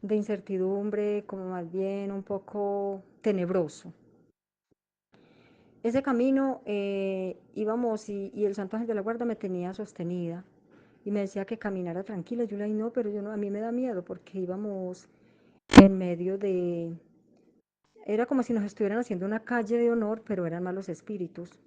de incertidumbre, como más bien un poco tenebroso. Ese camino íbamos y el Santo Ángel de la Guarda me tenía sostenida y me decía que caminara tranquila. Yo le dije, no, pero yo no, a mí me da miedo porque íbamos en medio era como si nos estuvieran haciendo una calle de honor, pero eran malos espíritus,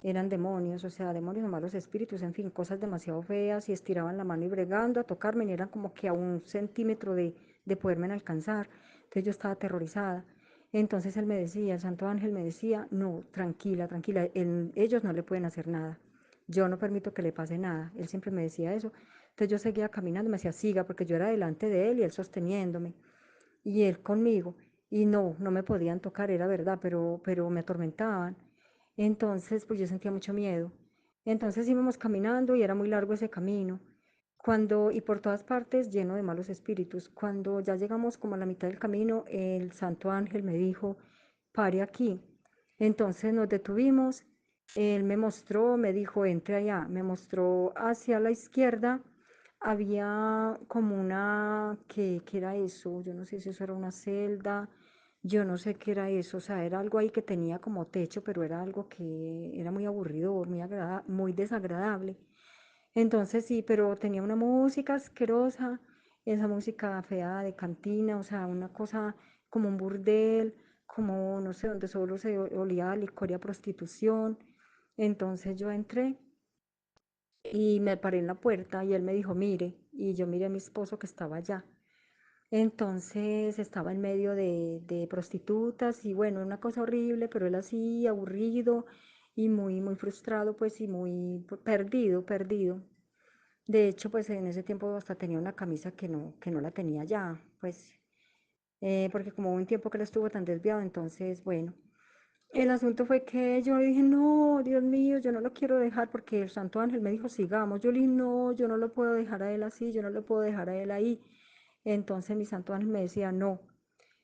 eran demonios, o sea, demonios o malos espíritus, en fin, cosas demasiado feas y estiraban la mano y bregando a tocarme y eran como que a un centímetro de poderme alcanzar. Entonces yo estaba aterrorizada. Entonces él me decía, el Santo Ángel me decía, no, tranquila, tranquila, ellos no le pueden hacer nada. Yo no permito que le pase nada. Él siempre me decía eso. Entonces yo seguía caminando, me decía, siga, porque yo era delante de él y él sosteniéndome y él conmigo. Y no, no me podían tocar, era verdad, pero me atormentaban. Entonces, pues yo sentía mucho miedo. Entonces íbamos caminando y era muy largo ese camino. Y por todas partes lleno de malos espíritus. Cuando ya llegamos como a la mitad del camino, el Santo Ángel me dijo, pare aquí. Entonces nos detuvimos, él me mostró, me dijo, entre allá, me mostró hacia la izquierda, había como ¿qué era eso? Yo no sé si eso era una celda, yo no sé qué era eso, o sea, era algo ahí que tenía como techo, pero era algo que era muy aburrido, muy desagradable. Entonces sí, pero tenía una música asquerosa, esa música fea de cantina, o sea, una cosa como un burdel, como no sé, donde solo se olía a licor y a prostitución. Entonces yo entré y me paré en la puerta y él me dijo, mire, y yo miré a mi esposo que estaba allá. Entonces estaba en medio de prostitutas y bueno, una cosa horrible, pero él así aburrido y muy, muy frustrado, pues y muy perdido, perdido. De hecho, pues en ese tiempo hasta tenía una camisa que no la tenía ya, pues porque como hubo un tiempo que él estuvo tan desviado, entonces bueno. El asunto fue que yo le dije, no, Dios mío, yo no lo quiero dejar porque el Santo Ángel me dijo, sigamos. Yo le dije, no, yo no lo puedo dejar a él así, yo no lo puedo dejar a él ahí. Entonces mi Santo Ángel me decía, no,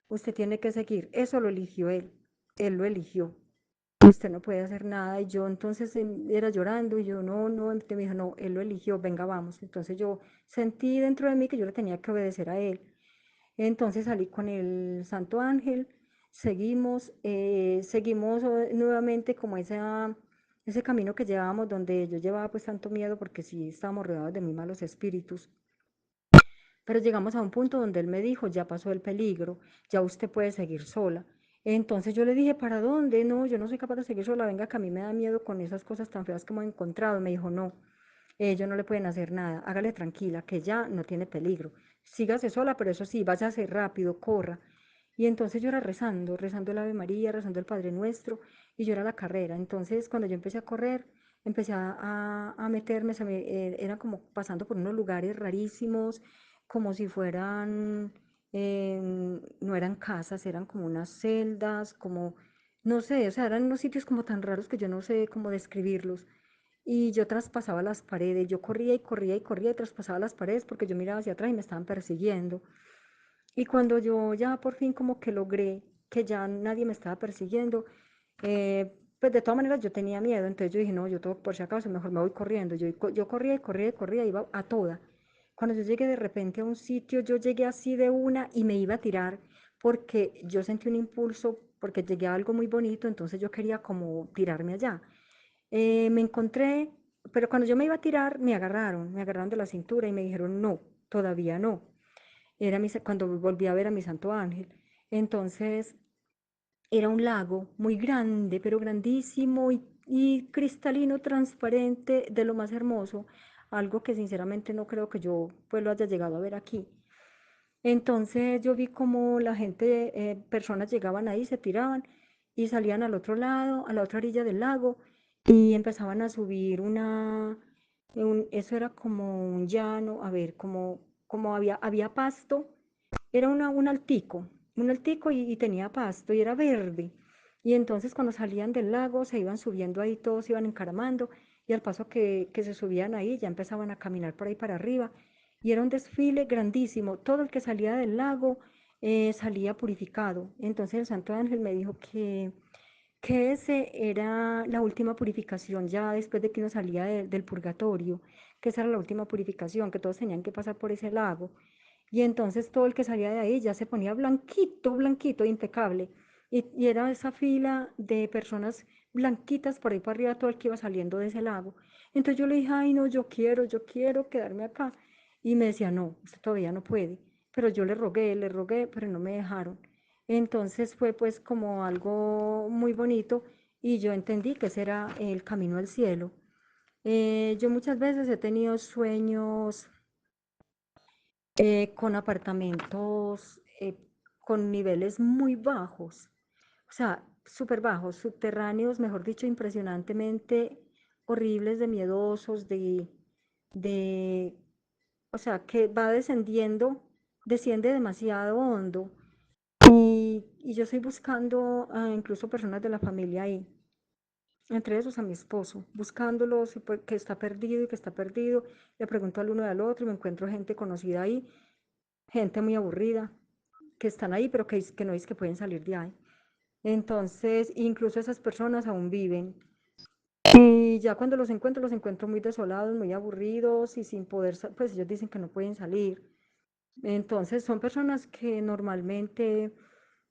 usted tiene que seguir. Eso lo eligió él lo eligió. Usted no puede hacer nada. Y yo entonces era llorando y yo, no, no, me dijo, no, él lo eligió, venga, vamos. Entonces yo sentí dentro de mí que yo le tenía que obedecer a él. Entonces salí con el Santo Ángel, seguimos nuevamente como ese camino que llevábamos donde yo llevaba pues tanto miedo porque sí estábamos rodeados de muy malos espíritus. Pero llegamos a un punto donde él me dijo, ya pasó el peligro, ya usted puede seguir sola. Entonces yo le dije, ¿para dónde? No, yo no soy capaz de seguir sola, venga, que a mí me da miedo con esas cosas tan feas que hemos encontrado. Me dijo, no, ellos no le pueden hacer nada, hágale tranquila, que ya no tiene peligro. Sígase sola, pero eso sí, váyase rápido, corra. Y entonces yo era rezando, rezando el Ave María, rezando el Padre Nuestro, y yo era la carrera. Entonces cuando yo empecé a correr, empecé a meterme, era como pasando por unos lugares rarísimos, como si fueran, no eran casas, eran como unas celdas, como, no sé, o sea, eran unos sitios como tan raros que yo no sé cómo describirlos. Y yo traspasaba las paredes, yo corría y corría y corría y traspasaba las paredes porque yo miraba hacia atrás y me estaban persiguiendo. Y cuando yo ya por fin como que logré que ya nadie me estaba persiguiendo, pues de todas maneras yo tenía miedo, entonces yo dije, no, yo todo por si acaso, mejor me voy corriendo. Yo corría y corría y corría, iba a toda. Cuando yo llegué de repente a un sitio, yo llegué así de una y me iba a tirar porque yo sentí un impulso, porque llegué a algo muy bonito, entonces yo quería como tirarme allá. Me encontré, pero cuando yo me iba a tirar, me agarraron de la cintura y me dijeron, no, todavía no. Cuando volví a ver a mi Santo Ángel. Entonces, era un lago muy grande, pero grandísimo y cristalino, transparente, de lo más hermoso, algo que sinceramente no creo que yo pues lo haya llegado a ver aquí. Entonces yo vi como la gente, personas llegaban ahí, se tiraban y salían al otro lado, a la otra orilla del lago y empezaban a subir eso era como un llano, a ver, como había pasto, era un altico y tenía pasto y era verde. Y entonces cuando salían del lago se iban subiendo ahí, todos iban encaramando y al paso que se subían ahí ya empezaban a caminar por ahí para arriba y era un desfile grandísimo. Todo el que salía del lago salía purificado. Entonces el Santo Ángel me dijo que ese era la última purificación, ya después de que uno salía del purgatorio, que esa era la última purificación, que todos tenían que pasar por ese lago. Y entonces todo el que salía de ahí ya se ponía blanquito, blanquito, impecable. Y era esa fila de personas blanquitas por ahí para arriba, todo el que iba saliendo de ese lago. Entonces yo le dije, ay, no, yo quiero quedarme acá. Y me decía, no, usted todavía no puede. Pero yo le rogué, pero no me dejaron. Entonces fue pues como algo muy bonito y yo entendí que ese era el camino al cielo. Yo muchas veces he tenido sueños con apartamentos con niveles muy bajos, o sea, súper bajos, subterráneos, mejor dicho, impresionantemente horribles, de miedosos, de, o sea, que va descendiendo, desciende demasiado hondo. Y yo estoy buscando incluso personas de la familia ahí, entre esos a mi esposo, buscándolos, que está perdido y que está perdido. Le pregunto al uno y al otro, y me encuentro gente conocida ahí, gente muy aburrida, que están ahí, pero que no es que pueden salir de ahí. Entonces, incluso esas personas aún viven. Y ya cuando los encuentro muy desolados, muy aburridos y sin poder, pues ellos dicen que no pueden salir. Entonces, son personas que normalmente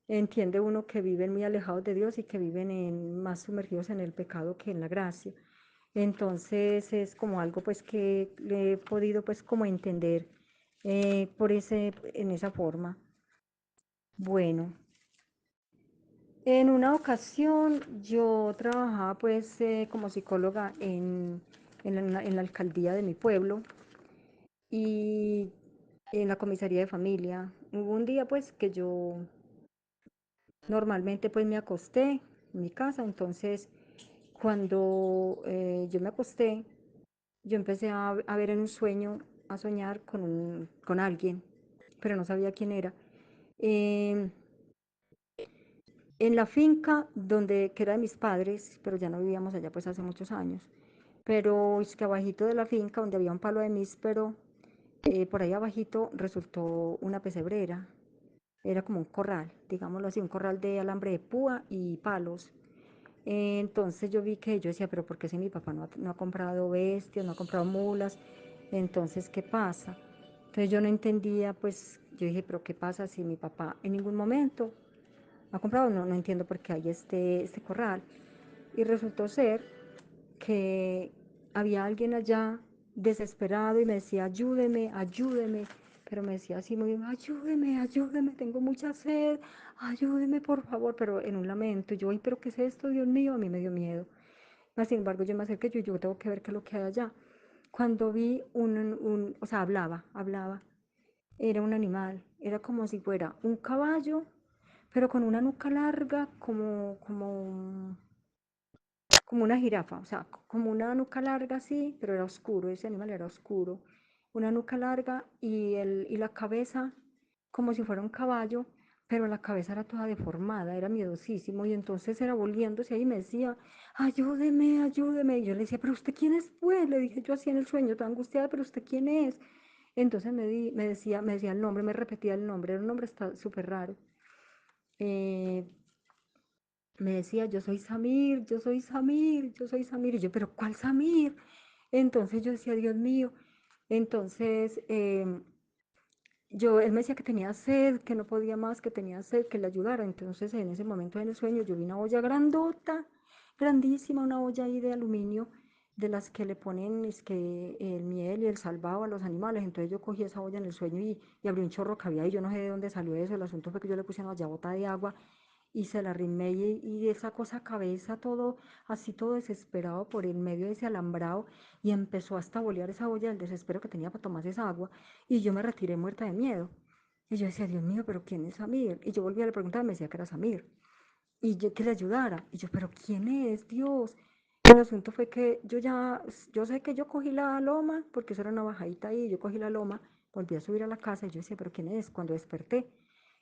entiende uno que viven muy alejados de Dios y que viven más sumergidos en el pecado que en la gracia. Entonces, es como algo pues que le he podido pues como entender en esa forma. Bueno, en una ocasión yo trabajaba pues como psicóloga en la alcaldía de mi pueblo y en la comisaría de familia. Hubo un día pues que yo normalmente pues me acosté en mi casa, entonces cuando yo me acosté, yo empecé a ver en un sueño, a soñar con alguien, pero no sabía quién era. Em, en la finca donde que era de mis padres, pero ya no vivíamos allá pues hace muchos años, pero es que abajito de la finca donde había un palo de míspero, por ahí abajito resultó una pesebrera, era como un corral, digámoslo así, un corral de alambre de púa y palos. Entonces yo vi que yo decía, pero ¿por qué si mi papá no ha comprado bestias, no ha comprado mulas? Entonces, ¿qué pasa? Entonces yo no entendía, pues yo dije, pero ¿qué pasa si mi papá en ningún momento ha comprado? No, no entiendo por qué hay este corral. Y resultó ser que había alguien allá desesperado y me decía, ayúdeme, ayúdeme, pero me decía así muy, ayúdeme, ayúdeme, tengo mucha sed, ayúdeme por favor, pero en un lamento. Y yo, ay, pero ¿qué es esto, Dios mío? A mí me dio miedo. Mas, sin embargo, yo me acerqué, yo tengo que ver qué es lo que hay allá. Cuando vi o sea, hablaba, era un animal, era como si fuera un caballo, pero con una nuca larga, como una jirafa, o sea, como una nuca larga así, pero era oscuro, ese animal era oscuro, una nuca larga y la cabeza como si fuera un caballo, pero la cabeza era toda deformada, era miedosísimo, y entonces era volviéndose ahí y me decía, ayúdeme, ayúdeme, y yo le decía, pero usted quién es pues, le dije yo así en el sueño, toda angustiada, pero usted quién es, entonces me decía el nombre, me repetía el nombre, era un nombre súper raro, eh, me decía, yo soy Samir, yo soy Samir, yo soy Samir. Y yo, pero ¿cuál Samir? Entonces yo decía, Dios mío. Entonces él me decía que tenía sed, que no podía más, que tenía sed, que le ayudara. Entonces en ese momento en el sueño yo vi una olla grandota, grandísima, una olla ahí de aluminio, de las que le ponen es que el miel y el salvado a los animales. Entonces yo cogí esa olla en el sueño y abrí un chorro que había ahí. Yo no sé de dónde salió eso. El asunto fue que yo le puse una olla bota de agua y se la arrimé y esa cosa cabeza todo, así todo desesperado por el medio de ese alambrado y empezó hasta a bolear esa olla del desespero que tenía para tomarse esa agua y yo me retiré muerta de miedo. Y yo decía, Dios mío, pero ¿quién es Samir? Y yo volví a le preguntar, me decía que era Samir. Y yo que le ayudara. Y yo, pero ¿quién es Dios? El asunto fue que yo sé que yo cogí la loma, porque eso era una bajadita ahí, yo cogí la loma, volví a subir a la casa y yo decía, pero ¿quién es? Cuando desperté.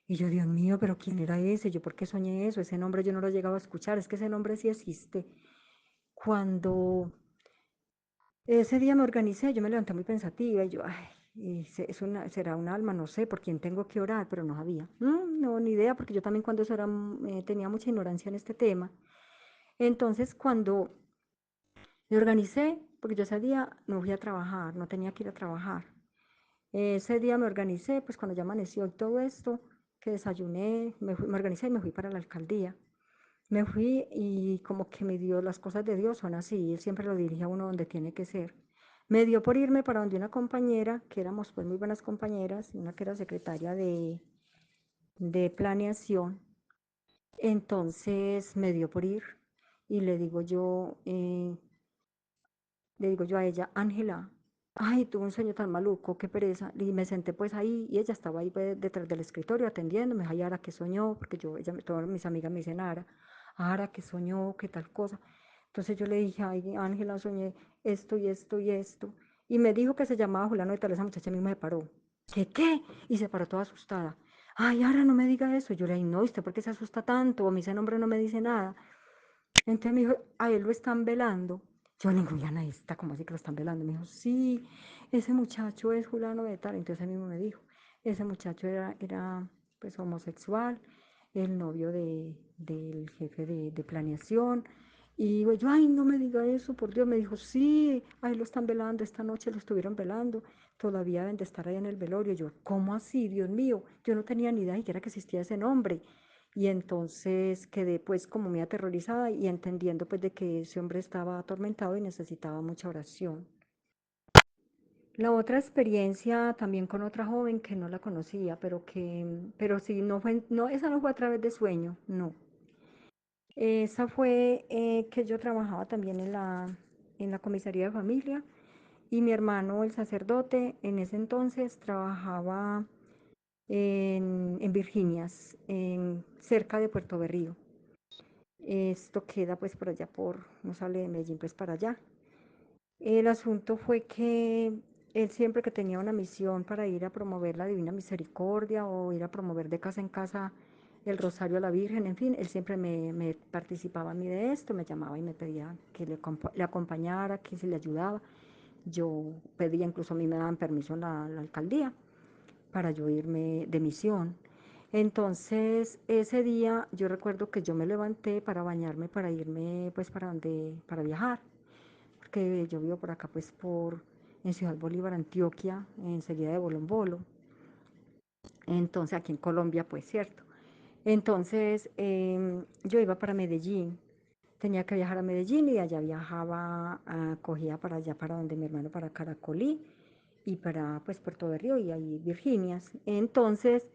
Y yo, Dios mío, pero ¿quién era ese? Yo, ¿por qué soñé eso? Ese nombre yo no lo he llegado a escuchar, es que ese nombre sí existe. Cuando ese día me organicé, yo me levanté muy pensativa y yo, ay, será un alma, no sé por quién tengo que orar, pero no sabía. No, ni idea, porque yo también cuando eso era, tenía mucha ignorancia en este tema. Entonces, cuando me organicé, porque yo ese día no fui a trabajar, no tenía que ir a trabajar. Ese día me organicé, pues cuando ya amaneció y todo esto, que desayuné, me organicé y me fui para la alcaldía. Me fui y como que me dio las cosas de Dios, son así, Él siempre lo dirige a uno donde tiene que ser. Me dio por irme para donde una compañera, que éramos pues muy buenas compañeras, una que era secretaria de planeación, entonces me dio por ir y le digo yo a ella, Ángela, ay, tuve un sueño tan maluco, qué pereza. Y me senté pues ahí y ella estaba ahí pues, detrás del escritorio atendiéndome, ay, Ara, ¿qué soñó? Porque todas mis amigas me dicen, Ara, ¿qué soñó? ¿Qué tal cosa? Entonces yo le dije, ay, Ángela, soñé esto y esto y esto. Y me dijo que se llamaba Juliano y tal, esa muchacha mismo se paró. ¿Qué? Y se paró toda asustada. Ay, Ara, no me diga eso. Yo le dije, no, ¿usted por qué se asusta tanto? A mí ese nombre no me dice nada. Entonces me dijo, a él lo están velando. Yo le digo, Juliana, está como así que lo están velando. Me dijo, sí, ese muchacho es Juliano de tal. Entonces él mismo me dijo, ese muchacho era pues homosexual, el novio del jefe de planeación. Y digo, yo, ay, no me diga eso, por Dios. Me dijo, sí, ahí lo están velando, esta noche lo estuvieron velando, todavía deben de estar ahí en el velorio. Yo, ¿cómo así, Dios mío? Yo no tenía ni idea siquiera que existía ese nombre. Y entonces quedé pues como muy aterrorizada y entendiendo pues de que ese hombre estaba atormentado y necesitaba mucha oración. La otra experiencia también con otra joven que no la conocía, pero sí, esa no fue a través de sueño, no. Esa fue que yo trabajaba también en la comisaría de familia Y mi hermano, el sacerdote, en ese entonces trabajaba en Virginias, cerca de Puerto Berrío. Esto queda pues por allá no sale de Medellín pues para allá. El asunto fue que él siempre que tenía una misión para ir a promover la Divina Misericordia o ir a promover de casa en casa el Rosario a la Virgen, en fin, él siempre me participaba a mí de esto, me llamaba y me pedía que le acompañara, que se le ayudaba. Yo pedía, incluso a mí me daban permiso en la alcaldía para yo irme de misión. Entonces, ese día yo recuerdo que yo me levanté para bañarme, para irme pues para viajar, porque yo vivo por acá pues en Ciudad Bolívar, Antioquia, enseguida de Bolombolo. Entonces, aquí en Colombia, pues cierto. Entonces, yo iba para Medellín, tenía que viajar a Medellín y allá viajaba, cogía para allá, para donde mi hermano, para Caracolí y para pues Puerto Berrío y ahí Virginias. Entonces,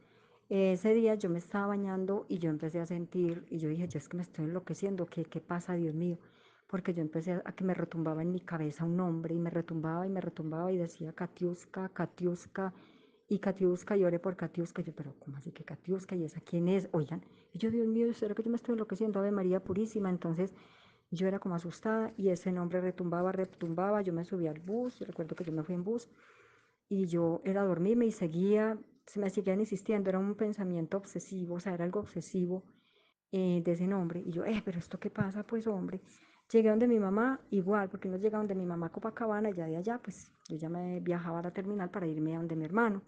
ese día yo me estaba bañando y yo empecé a sentir, y yo dije, yo es que me estoy enloqueciendo, ¿qué pasa, Dios mío? Porque yo empecé a que me retumbaba en mi cabeza un nombre y me retumbaba y decía Katiuska, Katiuska, y Katiuska, y oré por Katiuska. Yo, pero ¿cómo así que Katiuska? ¿Y esa quién es? Oigan, y yo, Dios mío, ¿será que yo me estoy enloqueciendo? Ave María Purísima. Entonces yo era como asustada y ese nombre retumbaba, retumbaba. Yo me subí al bus, yo recuerdo que yo me fui en bus y yo era dormirme y seguía, se me seguían insistiendo, era un pensamiento obsesivo, o sea, era algo obsesivo de ese nombre. Y yo, pero ¿esto qué pasa? Pues hombre, llegué donde mi mamá, igual, porque no llegaba donde mi mamá a Copacabana, y ya de allá, pues yo ya me viajaba a la terminal para irme a donde mi hermano.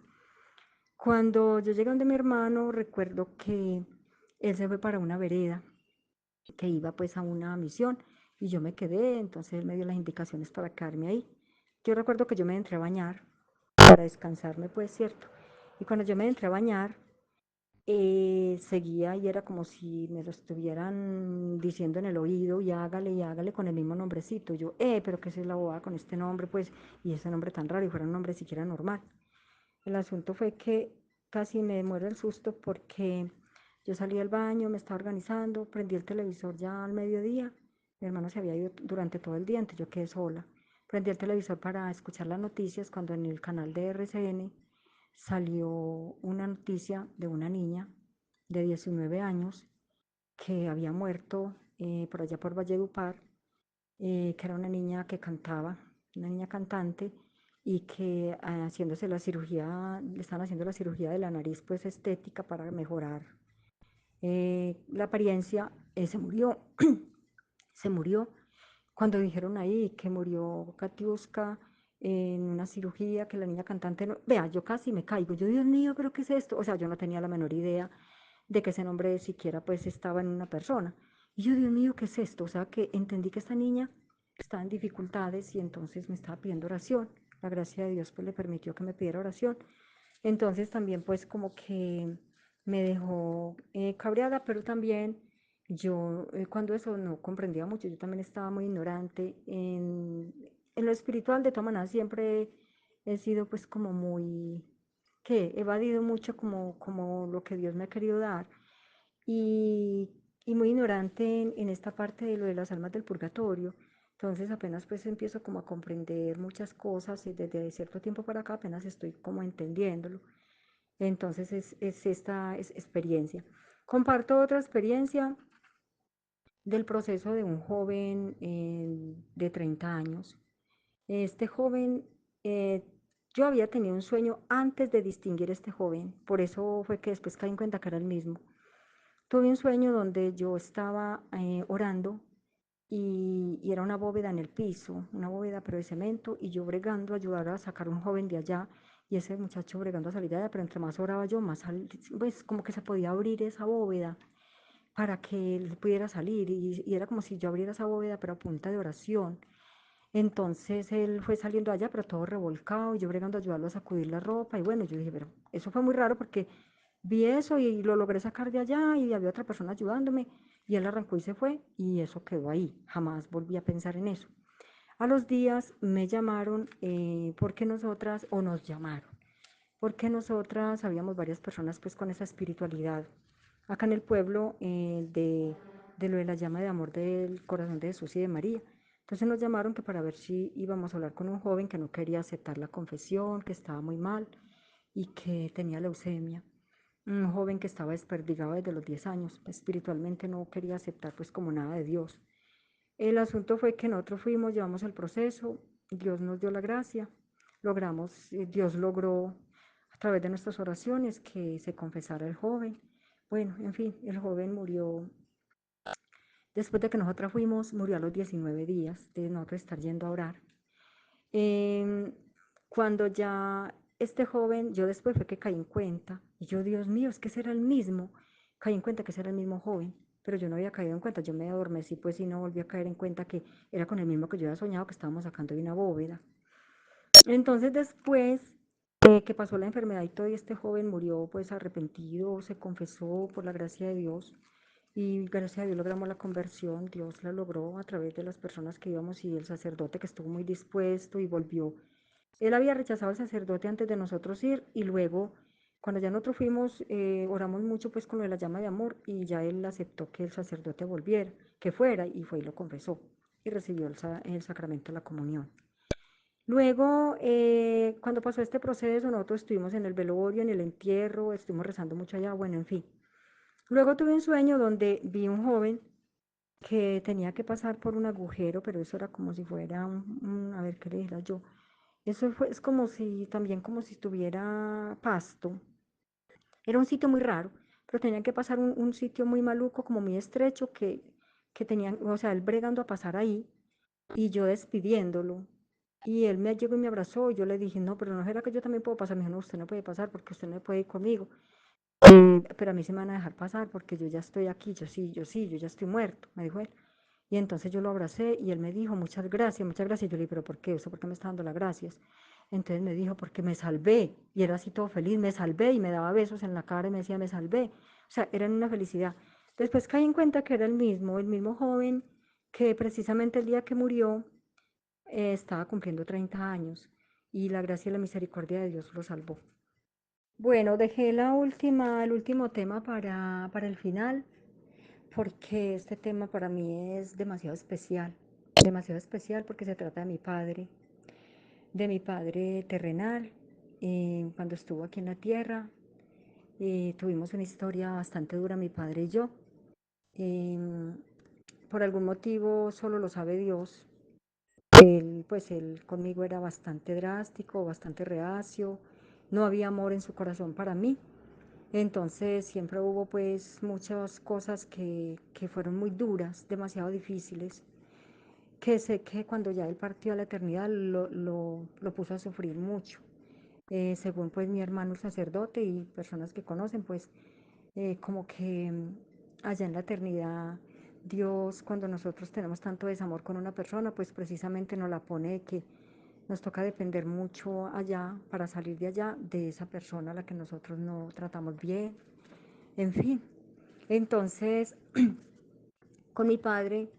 Cuando yo llegué donde mi hermano, recuerdo que él se fue para una vereda, que iba pues a una misión, y yo me quedé, entonces él me dio las indicaciones para quedarme ahí. Yo recuerdo que yo me entré a bañar para descansarme, pues cierto. Y cuando yo me entré a bañar, seguía y era como si me lo estuvieran diciendo en el oído y hágale con el mismo nombrecito. Yo, pero ¿qué es la bobada con este nombre? Pues, y ese nombre tan raro, y fuera un nombre siquiera normal. El asunto fue que casi me muero el susto porque yo salí del baño, me estaba organizando, prendí el televisor ya al mediodía. Mi hermano se había ido durante todo el día, entonces yo quedé sola. Prendí el televisor para escuchar las noticias cuando en el canal de RCN salió una noticia de una niña de 19 años que había muerto por allá por Valledupar, que era una niña que cantaba, una niña cantante, y que haciéndose la cirugía, le están haciendo la cirugía de la nariz pues estética para mejorar la apariencia, se murió, se murió. Cuando dijeron ahí que murió Katiuska en una cirugía, que la niña cantante, vea, yo casi me caigo, yo Dios mío, pero ¿qué es esto? O sea, yo no tenía la menor idea de que ese nombre siquiera pues estaba en una persona. Y yo, Dios mío, ¿qué es esto? O sea, que entendí que esta niña estaba en dificultades y entonces me estaba pidiendo oración. La gracia de Dios pues le permitió que me pidiera oración. Entonces también pues como que me dejó cabreada, pero también yo cuando eso no comprendía mucho, yo también estaba muy ignorante en lo espiritual. De todas maneras siempre he sido pues como muy, que he evadido mucho como lo que Dios me ha querido dar y, y muy ignorante en esta parte de lo de las almas del purgatorio. Entonces apenas pues empiezo como a comprender muchas cosas y desde cierto tiempo para acá apenas estoy como entendiéndolo. Entonces es esta experiencia. Comparto otra experiencia del proceso de un joven de 30 años. Este joven, eh, yo había tenido un sueño antes de distinguir a este joven, por eso fue que después caí en cuenta que era el mismo. Tuve un sueño donde yo estaba orando y era una bóveda en el piso, una bóveda pero de cemento, y yo bregando a ayudar a sacar a un joven de allá, y ese muchacho bregando a salir de allá, pero entre más oraba yo, más pues como que se podía abrir esa bóveda para que él pudiera salir, y era como si yo abriera esa bóveda, pero a punta de oración. Entonces él fue saliendo allá, pero todo revolcado, y yo bregando a ayudarlo a sacudir la ropa, y bueno, yo dije, pero eso fue muy raro porque vi eso y lo logré sacar de allá y había otra persona ayudándome, y él arrancó y se fue, y eso quedó ahí, jamás volví a pensar en eso. A los días me llamaron porque nosotras, o nos llamaron, porque nosotras habíamos varias personas pues con esa espiritualidad acá en el pueblo de lo de la llama de amor del corazón de Jesús y de María. Entonces nos llamaron que para ver si íbamos a hablar con un joven que no quería aceptar la confesión, que estaba muy mal y que tenía leucemia. Un joven que estaba desperdigado desde los 10 años, espiritualmente no quería aceptar pues como nada de Dios. El asunto fue que nosotros fuimos, llevamos el proceso, Dios nos dio la gracia, logramos, Dios logró a través de nuestras oraciones que se confesara el joven. Bueno, en fin, el joven murió después de que nosotros fuimos, murió a los 19 días de nosotros estar yendo a orar. Eh, Cuando ya este joven, yo después fue que caí en cuenta, y yo, Dios mío, es que ese era el mismo, caí en cuenta que ese era el mismo joven, pero yo no había caído en cuenta, yo me adormecí pues y no volví a caer en cuenta que era con el mismo que yo había soñado que estábamos sacando de una bóveda. Entonces después que pasó la enfermedad y todo, y este joven murió pues arrepentido, se confesó por la gracia de Dios, y gracias a Dios logramos la conversión, Dios la logró a través de las personas que íbamos y el sacerdote que estuvo muy dispuesto y volvió. Él había rechazado al sacerdote antes de nosotros ir y luego, cuando ya nosotros fuimos, oramos mucho pues con lo de la llama de amor y ya él aceptó que el sacerdote volviera, que fuera y fue y lo confesó y recibió el sacramento de la comunión. Luego, cuando pasó este proceso, nosotros estuvimos en el velorio, en el entierro, estuvimos rezando mucho allá, bueno, en fin. Luego tuve un sueño donde vi un joven que tenía que pasar por un agujero, pero eso era como si fuera a ver qué le dijera yo. Eso fue, es como si, también como si tuviera pasto. Era un sitio muy raro, pero tenían que pasar un sitio muy maluco, como muy estrecho, que tenían, o sea, él bregando a pasar ahí y yo despidiéndolo. Y él me llegó y me abrazó y yo le dije, no, pero no será que yo también puedo pasar. Me dijo, no, usted no puede pasar porque usted no puede ir conmigo. Pero a mí se me van a dejar pasar porque yo ya estoy aquí, yo ya estoy muerto, me dijo él. Y entonces yo lo abracé y él me dijo, muchas gracias, muchas gracias. Yo le dije, pero ¿por qué? ¿Usted por qué me está dando las gracias? Entonces me dijo, porque me salvé. Y era así todo feliz, me salvé y me daba besos en la cara y me decía, me salvé. O sea, era una felicidad. Después caí en cuenta que era el mismo joven que precisamente el día que murió estaba cumpliendo 30 años y la gracia y la misericordia de Dios lo salvó. Bueno, dejé el último tema para el final, porque este tema para mí es demasiado especial porque se trata de mi padre terrenal, cuando estuvo aquí en la tierra. Tuvimos una historia bastante dura, mi padre y yo. Em, por algún motivo solo lo sabe Dios. Él conmigo era bastante drástico, bastante reacio, no había amor en su corazón para mí. Entonces siempre hubo pues muchas cosas que fueron muy duras, demasiado difíciles, que sé que cuando ya él partió a la eternidad lo puso a sufrir mucho. Según pues mi hermano el sacerdote y personas que conocen, pues como que allá en la eternidad Dios, cuando nosotros tenemos tanto desamor con una persona, pues precisamente nos la pone que nos toca depender mucho allá para salir de allá de esa persona a la que nosotros no tratamos bien, en fin. Entonces, con mi padre,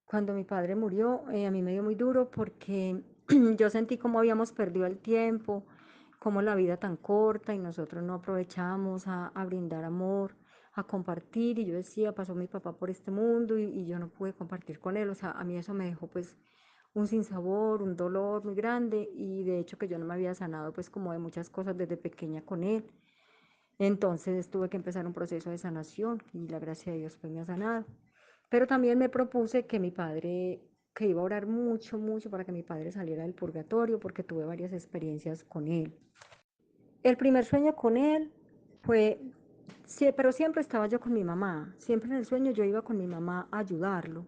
cuando mi padre murió, a mí me dio muy duro porque yo sentí como habíamos perdido el tiempo, como la vida tan corta y nosotros no aprovechamos a brindar amor, a compartir. Y yo decía, pasó mi papá por este mundo y yo no pude compartir con él. O sea, a mí eso me dejó pues un sinsabor, un dolor muy grande y de hecho que yo no me había sanado pues como de muchas cosas desde pequeña con él. Entonces tuve que empezar un proceso de sanación y la gracia de Dios pues me ha sanado. Pero también me propuse que mi padre, que iba a orar mucho, mucho para que mi padre saliera del purgatorio porque tuve varias experiencias con él. El primer sueño con él fue, sí, pero siempre estaba yo con mi mamá, siempre en el sueño yo iba con mi mamá a ayudarlo,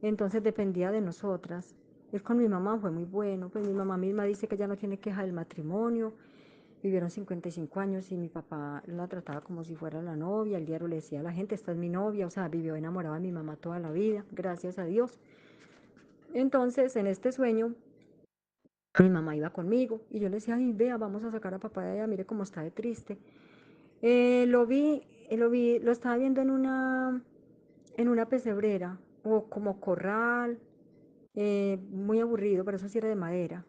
entonces dependía de nosotras. Él con mi mamá fue muy bueno, pues mi mamá misma dice que ya no tiene queja del matrimonio, vivieron 55 años y mi papá la trataba como si fuera la novia, el diario le decía a la gente, esta es mi novia, o sea, vivió enamorada de mi mamá toda la vida, gracias a Dios. Entonces, en este sueño, mi mamá iba conmigo y yo le decía, ay, vea, vamos a sacar a papá de allá, mire cómo está de triste. Lo estaba viendo en una pesebrera o como corral, muy aburrido, pero eso sí era de madera.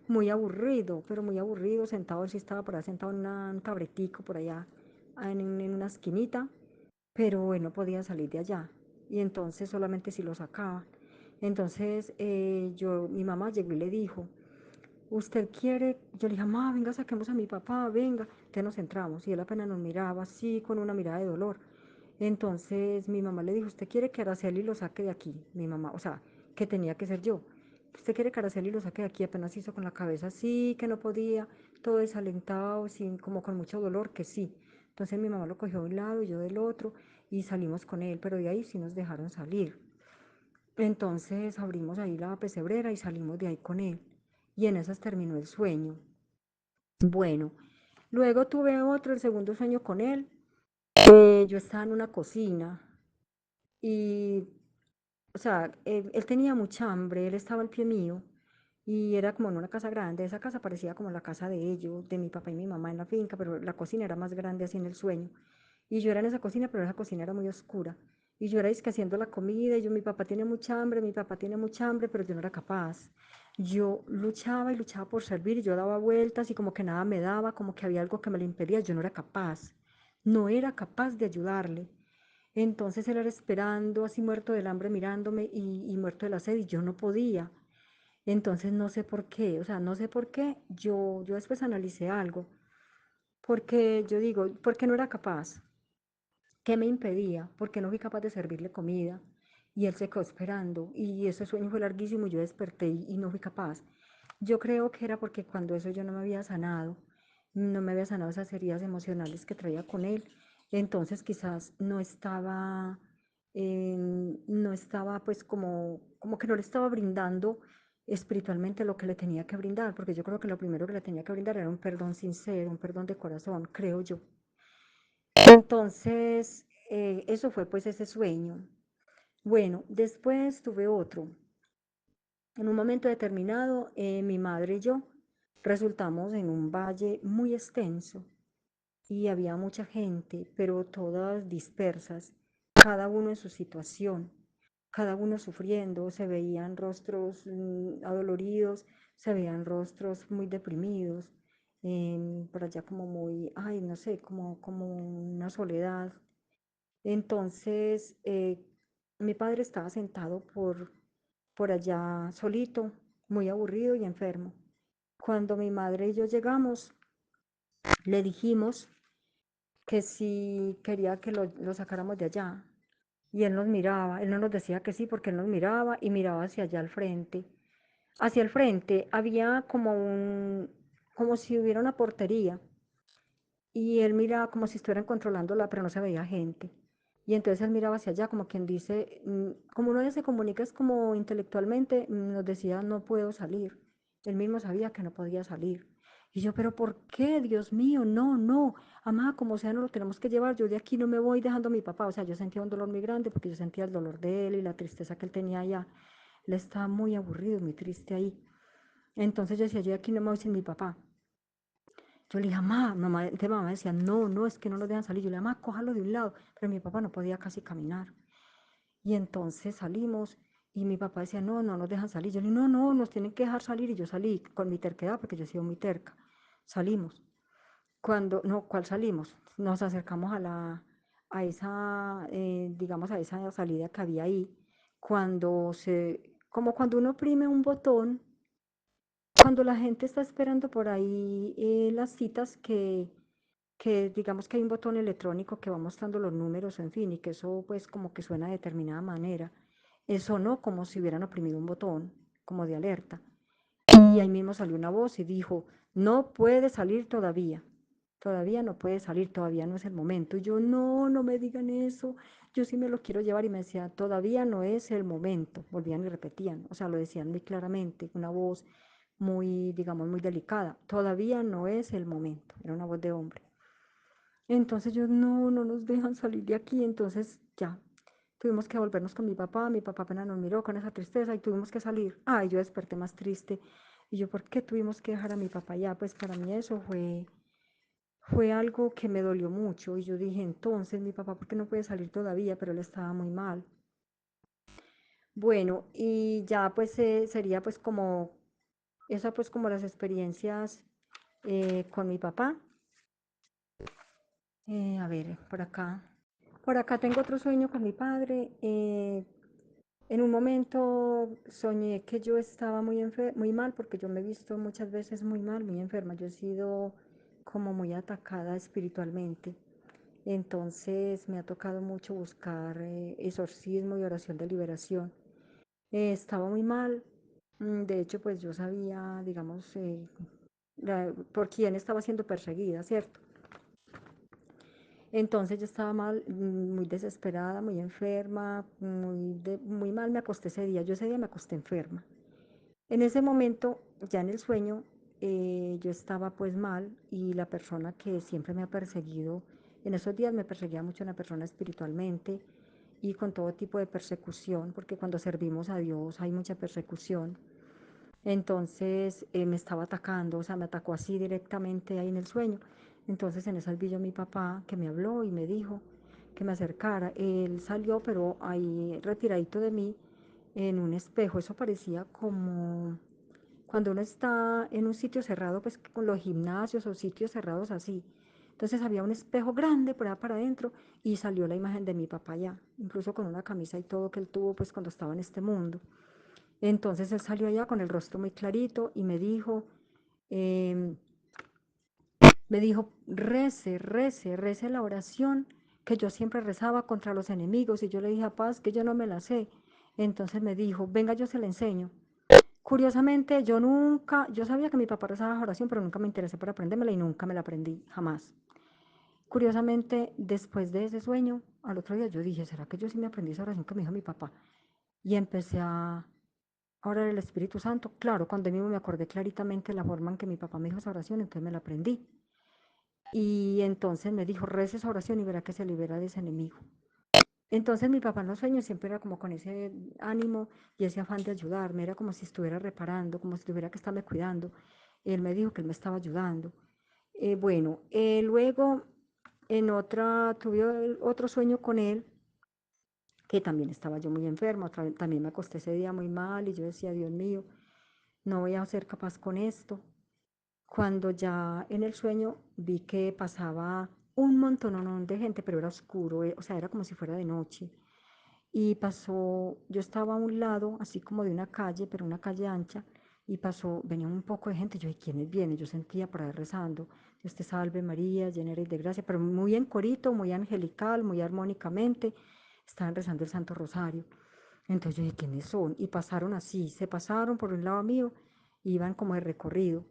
Muy aburrido, pero muy aburrido, sentado, él sí estaba por ahí sentado en un tabretico por allá, en una esquinita, pero él no podía salir de allá. Y entonces solamente si lo sacaba. Entonces mi mamá llegó y le dijo, ¿usted quiere? Yo le dije, mamá, venga, saquemos a mi papá, venga. Entonces nos entramos y él apenas nos miraba así con una mirada de dolor. Entonces mi mamá le dijo, ¿usted quiere que Araceli lo saque de aquí? Mi mamá, o sea, que tenía que ser yo. ¿Usted quiere que Araceli lo saque de aquí? Apenas hizo con la cabeza así, que no podía, todo desalentado, sin, como con mucho dolor, que sí. Entonces mi mamá lo cogió de un lado y yo del otro y salimos con él, pero de ahí sí nos dejaron salir. Entonces abrimos ahí la pesebrera y salimos de ahí con él. Y en esas terminó el sueño. Bueno, luego tuve otro, el segundo sueño con él. Yo estaba en una cocina y, o sea, él tenía mucha hambre, él estaba al pie mío y era como en una casa grande. Esa casa parecía como la casa de ellos, de mi papá y mi mamá en la finca, pero la cocina era más grande así en el sueño. Y yo era en esa cocina, pero esa cocina era muy oscura. Y yo era disque haciendo la comida y yo, mi papá tiene mucha hambre, mi papá tiene mucha hambre, pero yo no era capaz. Yo luchaba y luchaba por servir y yo daba vueltas y como que nada me daba, como que había algo que me lo impedía, yo no era capaz. No era capaz de ayudarle. Entonces él era esperando, así muerto del hambre, mirándome y muerto de la sed y yo no podía. Entonces no sé por qué, o sea, no sé por qué. Yo después analicé algo, porque yo digo, ¿por qué no era capaz? ¿Qué me impedía? Porque no fui capaz de servirle comida. Y él se quedó esperando. Y ese sueño fue larguísimo y yo desperté y no fui capaz. Yo creo que era porque cuando eso yo no me había sanado, no me había sanado esas heridas emocionales que traía con él. Entonces quizás no estaba pues como que no le estaba brindando espiritualmente lo que le tenía que brindar, porque yo creo que lo primero que le tenía que brindar era un perdón sincero, un perdón de corazón, creo yo. Entonces, eso fue pues ese sueño. Bueno, después tuve otro. En un momento determinado, mi madre y yo resultamos en un valle muy extenso y había mucha gente, pero todas dispersas, cada uno en su situación, cada uno sufriendo, se veían rostros adoloridos, se veían rostros muy deprimidos, por allá como muy, ay, no sé, como una soledad. Entonces, mi padre estaba sentado por allá solito, muy aburrido y enfermo. Cuando mi madre y yo llegamos, le dijimos que si quería que lo sacáramos de allá. Y él nos miraba, él no nos decía que sí porque él nos miraba y miraba hacia allá al frente. Hacia el frente había como si hubiera una portería y él miraba como si estuvieran controlándola, pero no se veía gente. Y entonces él miraba hacia allá, como quien dice, como uno ya se comunica es como intelectualmente, nos decía, no puedo salir. Él mismo sabía que no podía salir. Y yo, pero ¿por qué? Dios mío, no, no, amá, como sea, no lo tenemos que llevar. Yo de aquí no me voy dejando a mi papá. O sea, yo sentía un dolor muy grande porque yo sentía el dolor de él y la tristeza que él tenía allá. Él estaba muy aburrido, muy triste ahí. Entonces yo decía, yo de aquí no me voy sin mi papá. Yo le dije, mamá, entonces mamá decía, no, no, es que no nos dejan salir. Yo le dije, mamá, cójalo de un lado. Pero mi papá no podía casi caminar. Y entonces salimos y mi papá decía, no, no nos dejan salir. Yo le dije, no, no, nos tienen que dejar salir. Y yo salí con mi terquedad, porque yo he sido muy terca. Salimos. No, ¿cuál salimos? Nos acercamos digamos, a esa salida que había ahí. Como cuando uno oprime un botón, cuando la gente está esperando por ahí las citas que digamos que hay un botón electrónico que va mostrando los números, en fin, y que eso pues como que suena de determinada manera. Eso no como si hubieran oprimido un botón, como de alerta. Y ahí mismo salió una voz y dijo, no puede salir todavía no puede salir, todavía no es el momento. Y yo, no, no me digan eso, yo sí me lo quiero llevar. Y me decía, todavía no es el momento. Volvían y repetían, o sea, lo decían muy claramente, una voz muy, digamos, muy delicada. Todavía no es el momento, era una voz de hombre. Entonces yo, no, no nos dejan salir de aquí. Entonces ya, tuvimos que volvernos con mi papá apenas nos miró con esa tristeza y tuvimos que salir. Ay, yo desperté más triste. Y yo, ¿por qué tuvimos que dejar a mi papá allá? Pues para mí eso fue algo que me dolió mucho. Y yo dije, entonces, mi papá, ¿por qué no puede salir todavía? Pero él estaba muy mal. Bueno, y ya pues sería pues como, esa pues como las experiencias con mi papá. A ver, por acá. Por acá tengo otro sueño con mi padre. En un momento soñé que yo estaba muy mal, porque yo me he visto muchas veces muy mal, muy enferma. Yo he sido como muy atacada espiritualmente. Entonces me ha tocado mucho buscar exorcismo y oración de liberación. Estaba muy mal. De hecho, pues yo sabía, digamos, por quién estaba siendo perseguida, ¿cierto? Entonces yo estaba mal, muy desesperada, muy enferma, muy mal me acosté ese día. Yo ese día me acosté enferma. En ese momento, ya en el sueño, yo estaba pues mal, y la persona que siempre me ha perseguido, en esos días me perseguía mucho una persona espiritualmente y con todo tipo de persecución, porque cuando servimos a Dios hay mucha persecución. Entonces me estaba atacando, o sea, me atacó así directamente ahí en el sueño. Entonces en esas vi yo a mi papá, que me habló y me dijo que me acercara. Él salió, pero ahí retiradito de mí, en un espejo. Eso parecía como cuando uno está en un sitio cerrado, pues con los gimnasios o sitios cerrados así. Entonces había un espejo grande por allá para adentro, y salió la imagen de mi papá allá, incluso con una camisa y todo que él tuvo pues cuando estaba en este mundo. Entonces él salió allá con el rostro muy clarito y em, me dijo, rece, rece, rece la oración que yo siempre rezaba contra los enemigos. Y yo le dije, paz, que yo no me la sé. Entonces me dijo, venga, yo se la enseño. Curiosamente, yo sabía que mi papá rezaba oración, pero nunca me interesé por aprendérmela y nunca me la aprendí, jamás. Curiosamente, después de ese sueño, al otro día yo dije, ¿será que yo sí me aprendí esa oración que me dijo mi papá? Y empecé a orar el Espíritu Santo. Claro, cuando mismo me acordé claritamente la forma en que mi papá me dijo esa oración, entonces me la aprendí. Y entonces me dijo, reza esa oración y verá que se libera de ese enemigo. Entonces mi papá en los sueños siempre era como con ese ánimo y ese afán de ayudarme, era como si estuviera reparando, como si tuviera que estarme cuidando. Él me dijo que él me estaba ayudando. Luego tuve otro sueño con él, que también estaba yo muy enferma, también me acosté ese día muy mal y yo decía, Dios mío, no voy a ser capaz con esto. Cuando ya en el sueño vi que pasaba un montón de gente, pero era oscuro, o sea, era como si fuera de noche. Y pasó, yo estaba a un lado, así como de una calle, pero una calle ancha, y venía un poco de gente. Yo dije, ¿quiénes vienen? Yo sentía por ahí rezando, Dios te salve María, llena eres de gracia, pero muy en corito, muy angelical, muy armónicamente, estaban rezando el Santo Rosario. Entonces yo dije, ¿quiénes son? Y pasaron así, se pasaron por un lado mío, iban como de recorrido.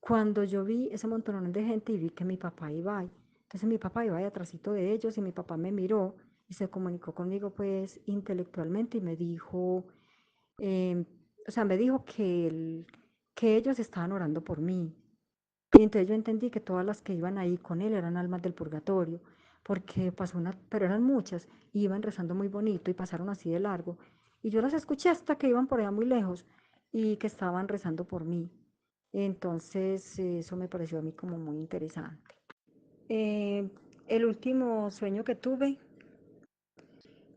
Cuando yo vi ese montón de gente y vi que mi papá iba ahí, entonces mi papá iba ahí atrásito de ellos, y mi papá me miró y se comunicó conmigo pues intelectualmente y me dijo, eh, o sea, me dijo que ellos estaban orando por mí. Y entonces yo entendí que todas las que iban ahí con él eran almas del purgatorio, porque pero eran muchas, y iban rezando muy bonito y pasaron así de largo. Y yo las escuché hasta que iban por allá muy lejos y que estaban rezando por mí. Entonces eso me pareció a mí como muy interesante. Eh, el último sueño que tuve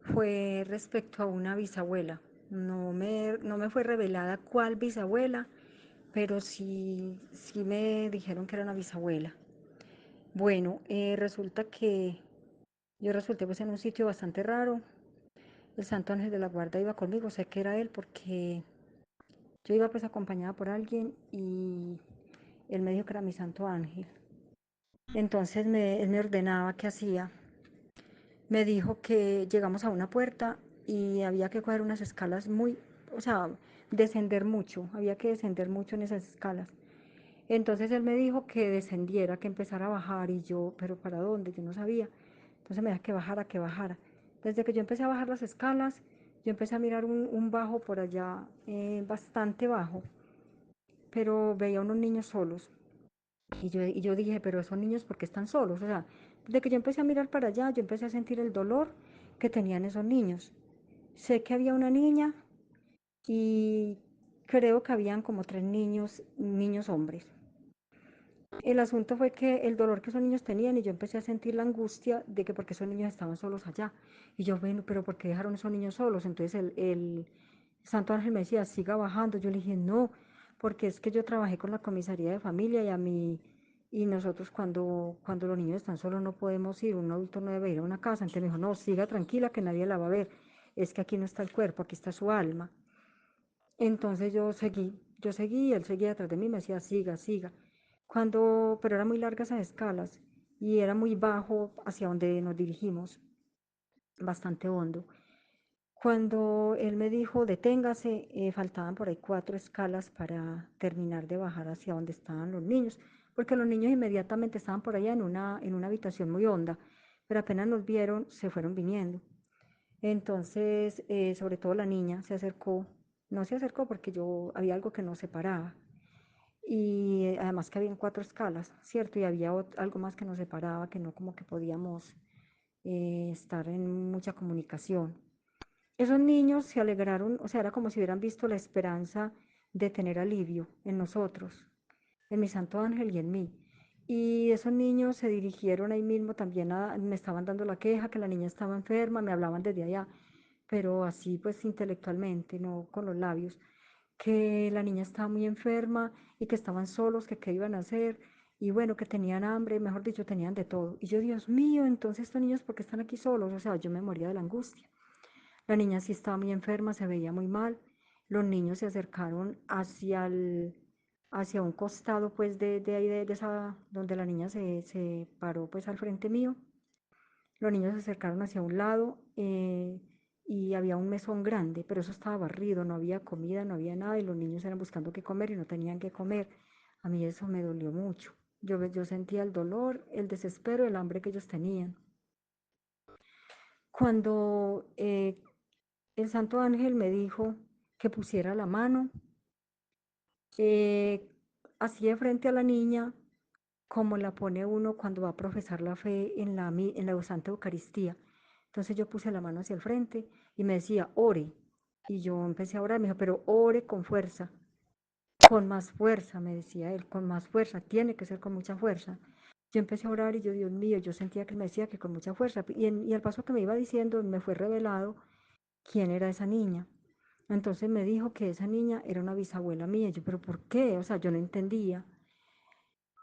fue respecto a una bisabuela. No me fue revelada cuál bisabuela, pero sí me dijeron que era una bisabuela. Bueno, resulta que yo resulté pues en un sitio bastante raro. El Santo Ángel de la Guarda iba conmigo, sé que era él porque yo iba pues acompañada por alguien, y él me dijo que era mi Santo Ángel. Entonces él me ordenaba qué hacía. Me dijo que llegamos a una puerta y había que coger unas escalas o sea, descender mucho, había que descender mucho en esas escalas. Entonces él me dijo que descendiera, que empezara a bajar, y yo, pero ¿para dónde? Yo no sabía. Entonces me dijo que bajara, que bajara. Desde que yo empecé a bajar las escalas, yo empecé a mirar un bajo por allá, bastante bajo, pero veía unos niños solos. Y yo dije, pero esos niños, ¿por qué están solos? O sea, desde que yo empecé a mirar para allá, yo empecé a sentir el dolor que tenían esos niños. Sé que había una niña, y creo que habían como tres niños hombres. El asunto fue que el dolor que esos niños tenían, y yo empecé a sentir la angustia de que porque esos niños estaban solos allá. Y yo, bueno, pero ¿por qué dejaron esos niños solos? Entonces el Santo Ángel me decía, siga bajando. Yo le dije, no, porque es que yo trabajé con la comisaría de familia, y nosotros cuando los niños están solos no podemos ir, un adulto no debe ir a una casa. Entonces me dijo, no, siga tranquila que nadie la va a ver. es que aquí no está el cuerpo, aquí está su alma. Entonces yo seguí, él seguía detrás de mí, me decía, siga, siga. Pero eran muy largas esas escalas y era muy bajo hacia donde nos dirigimos, bastante hondo. Cuando él me dijo, deténgase, faltaban por ahí 4 escalas para terminar de bajar hacia donde estaban los niños, porque los niños inmediatamente estaban por allá en una habitación muy honda, pero apenas nos vieron, se fueron viniendo. Entonces, sobre todo la niña se acercó, no se acercó porque yo había algo que nos separaba, y además que habían 4 escalas, ¿cierto? Y había algo más que nos separaba, que no como que podíamos estar en mucha comunicación. Esos niños se alegraron, o sea, era como si hubieran visto la esperanza de tener alivio en nosotros, en mi santo ángel y en mí. Y esos niños se dirigieron ahí mismo también me estaban dando la queja que la niña estaba enferma, me hablaban desde allá, pero así pues intelectualmente, no con los labios, que la niña estaba muy enferma y que estaban solos, que qué iban a hacer, y bueno, que tenían hambre, mejor dicho, tenían de todo. Y yo, Dios mío, entonces estos niños, ¿por qué están aquí solos? O sea, yo me moría de la angustia. La niña sí estaba muy enferma, se veía muy mal. Los niños se acercaron hacia un costado, pues, de ahí, de esa, donde la niña se paró, pues, al frente mío. Los niños se acercaron hacia un lado y había un mesón grande, pero eso estaba barrido, no había comida, no había nada y los niños eran buscando qué comer y no tenían qué comer. A mí eso me dolió mucho. Yo sentía el dolor, el desespero, el hambre que ellos tenían. Cuando el Santo Ángel me dijo que pusiera la mano eh, así de frente a la niña, como la pone uno cuando va a profesar la fe en la Santa Eucaristía. Entonces yo puse la mano hacia el frente y me decía, ore. Y yo empecé a orar, me dijo, pero ore con más fuerza, me decía él, con más fuerza, tiene que ser con mucha fuerza. Yo empecé a orar y yo, Dios mío, yo sentía que él me decía que con mucha fuerza. Y al paso que me iba diciendo, me fue revelado quién era esa niña. Entonces me dijo que esa niña era una bisabuela mía. Yo, pero ¿por qué? O sea, yo no entendía.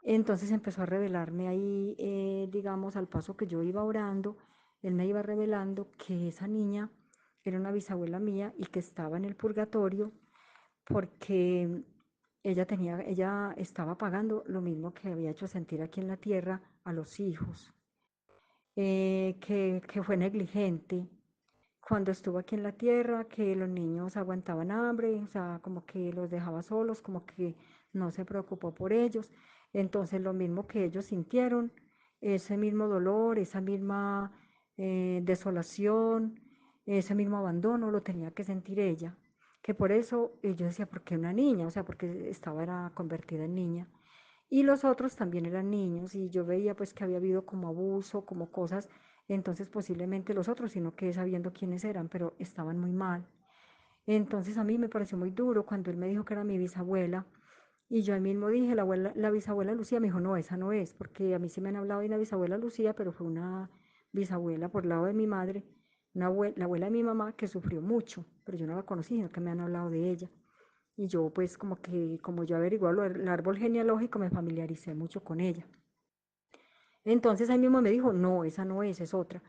Entonces empezó a revelarme ahí, digamos, al paso que yo iba orando, él me iba revelando que esa niña era una bisabuela mía y que estaba en el purgatorio porque ella estaba pagando lo mismo que había hecho sentir aquí en la tierra a los hijos, que fue negligente cuando estuvo aquí en la tierra, que los niños aguantaban hambre, o sea, como que los dejaba solos, como que no se preocupó por ellos. Entonces, lo mismo que ellos sintieron, ese mismo dolor, esa misma desolación, ese mismo abandono, lo tenía que sentir ella. Que por eso yo decía, ¿por qué una niña? O sea, porque era convertida en niña. Y los otros también eran niños y yo veía pues que había habido como abuso, como cosas, entonces posiblemente los otros, sino que sabiendo quiénes eran, pero estaban muy mal. Entonces a mí me pareció muy duro cuando él me dijo que era mi bisabuela y yo ahí mismo dije, la bisabuela Lucía, me dijo, no, esa no es, porque a mí sí me han hablado de una bisabuela Lucía, pero fue una bisabuela por el lado de mi madre, la abuela de mi mamá que sufrió mucho, pero yo no la conocí, sino que me han hablado de ella. Y yo pues como yo averigué el árbol genealógico, me familiaricé mucho con ella. Entonces ahí mismo me dijo, no, esa no es otra.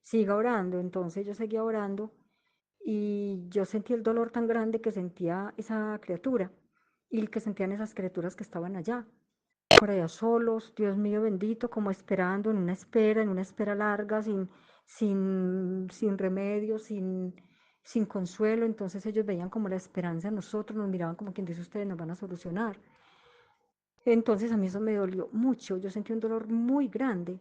Siga orando. Entonces yo seguía orando y yo sentí el dolor tan grande que sentía esa criatura y que sentían esas criaturas que estaban allá, por allá solos, Dios mío bendito, como esperando en una espera larga, sin remedio, sin consuelo. Entonces ellos veían como la esperanza en nosotros, nos miraban como quien dice, ustedes nos van a solucionar. Entonces a mí eso me dolió mucho, yo sentí un dolor muy grande.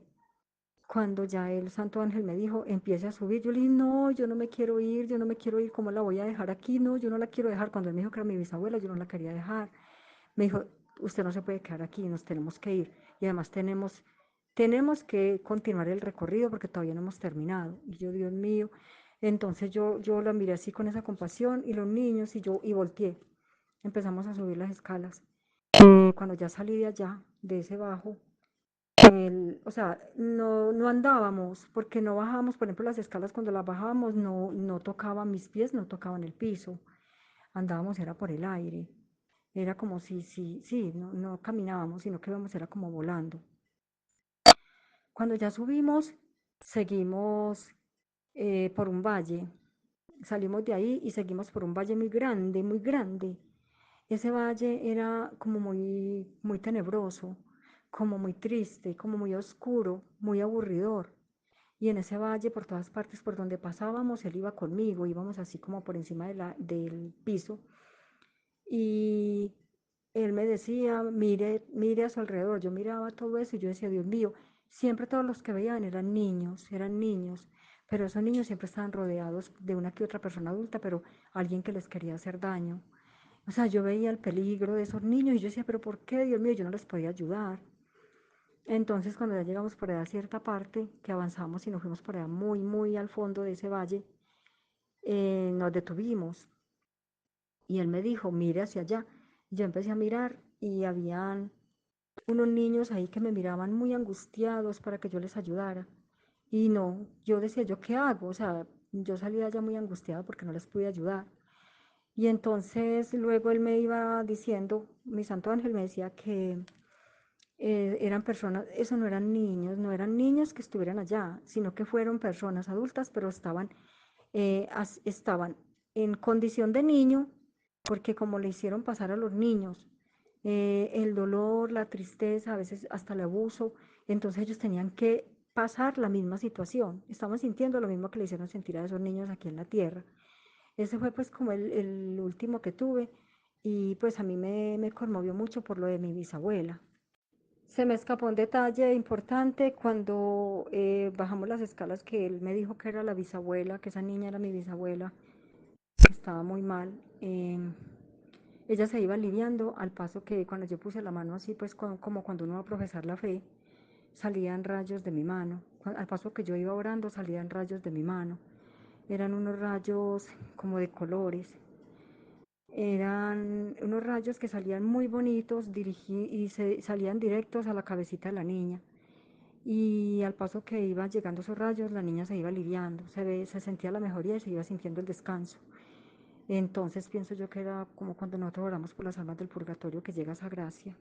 Cuando ya el Santo Ángel me dijo, empiece a subir, yo le dije, no, yo no me quiero ir, yo no me quiero ir, ¿cómo la voy a dejar aquí? No, yo no la quiero dejar. Cuando él me dijo que era mi bisabuela, yo no la quería dejar. Me dijo, usted no se puede quedar aquí, nos tenemos que ir. Y además tenemos que continuar el recorrido porque todavía no hemos terminado. Y yo, Dios mío, entonces yo la miré así con esa compasión y los niños y volteé. Empezamos a subir las escalas. Cuando ya salí de allá, de ese bajo, o sea, no andábamos, porque no bajábamos, por ejemplo, las escalas cuando las bajábamos, no tocaban mis pies, no tocaban el piso, andábamos era por el aire, era como sí, no caminábamos, sino que íbamos, era como volando. Cuando ya subimos, seguimos por un valle, salimos de ahí y seguimos por un valle muy grande, muy grande. Ese valle era como muy tenebroso, como muy triste, como muy oscuro, muy aburridor. Y en ese valle, por todas partes por donde pasábamos, él iba conmigo, íbamos así como por encima del piso. Y él me decía, mire, mire a su alrededor. Yo miraba todo eso y yo decía, Dios mío, siempre todos los que veían eran niños, pero esos niños siempre estaban rodeados de una que otra persona adulta, pero alguien que les quería hacer daño. O sea, yo veía el peligro de esos niños y yo decía, pero ¿por qué, Dios mío? Yo no les podía ayudar. Entonces, cuando ya llegamos por allá a cierta parte, que avanzamos y nos fuimos por allá muy al fondo de ese valle, nos detuvimos y él me dijo, mire hacia allá. Yo empecé a mirar y habían unos niños ahí que me miraban muy angustiados para que yo les ayudara. Y no, yo decía, ¿yo qué hago? O sea, yo salía allá muy angustiada porque no les pude ayudar. Y entonces luego él me iba diciendo, mi santo ángel me decía que eran personas, eso no eran niños, no eran niños que estuvieran allá, sino que fueron personas adultas, pero estaban en condición de niño, porque como le hicieron pasar a los niños, el dolor, la tristeza, a veces hasta el abuso, entonces ellos tenían que pasar la misma situación, estaban sintiendo lo mismo que le hicieron sentir a esos niños aquí en la tierra. Ese fue pues como el último que tuve y pues a mí me conmovió mucho por lo de mi bisabuela. Se me escapó un detalle importante cuando bajamos las escalas que él me dijo que era la bisabuela, que esa niña era mi bisabuela, que estaba muy mal. Ella se iba aliviando al paso que cuando yo puse la mano así, pues como cuando uno va a profesar la fe, salían rayos de mi mano. Al paso que yo iba orando, salían rayos de mi mano. Eran unos rayos como de colores. Eran unos rayos que salían muy bonitos y salían directos a la cabecita de la niña. Y al paso que iban llegando esos rayos, la niña se iba aliviando, se sentía la mejoría y se iba sintiendo el descanso. Entonces pienso yo que era como cuando nosotros oramos por las almas del purgatorio que llega esa gracia.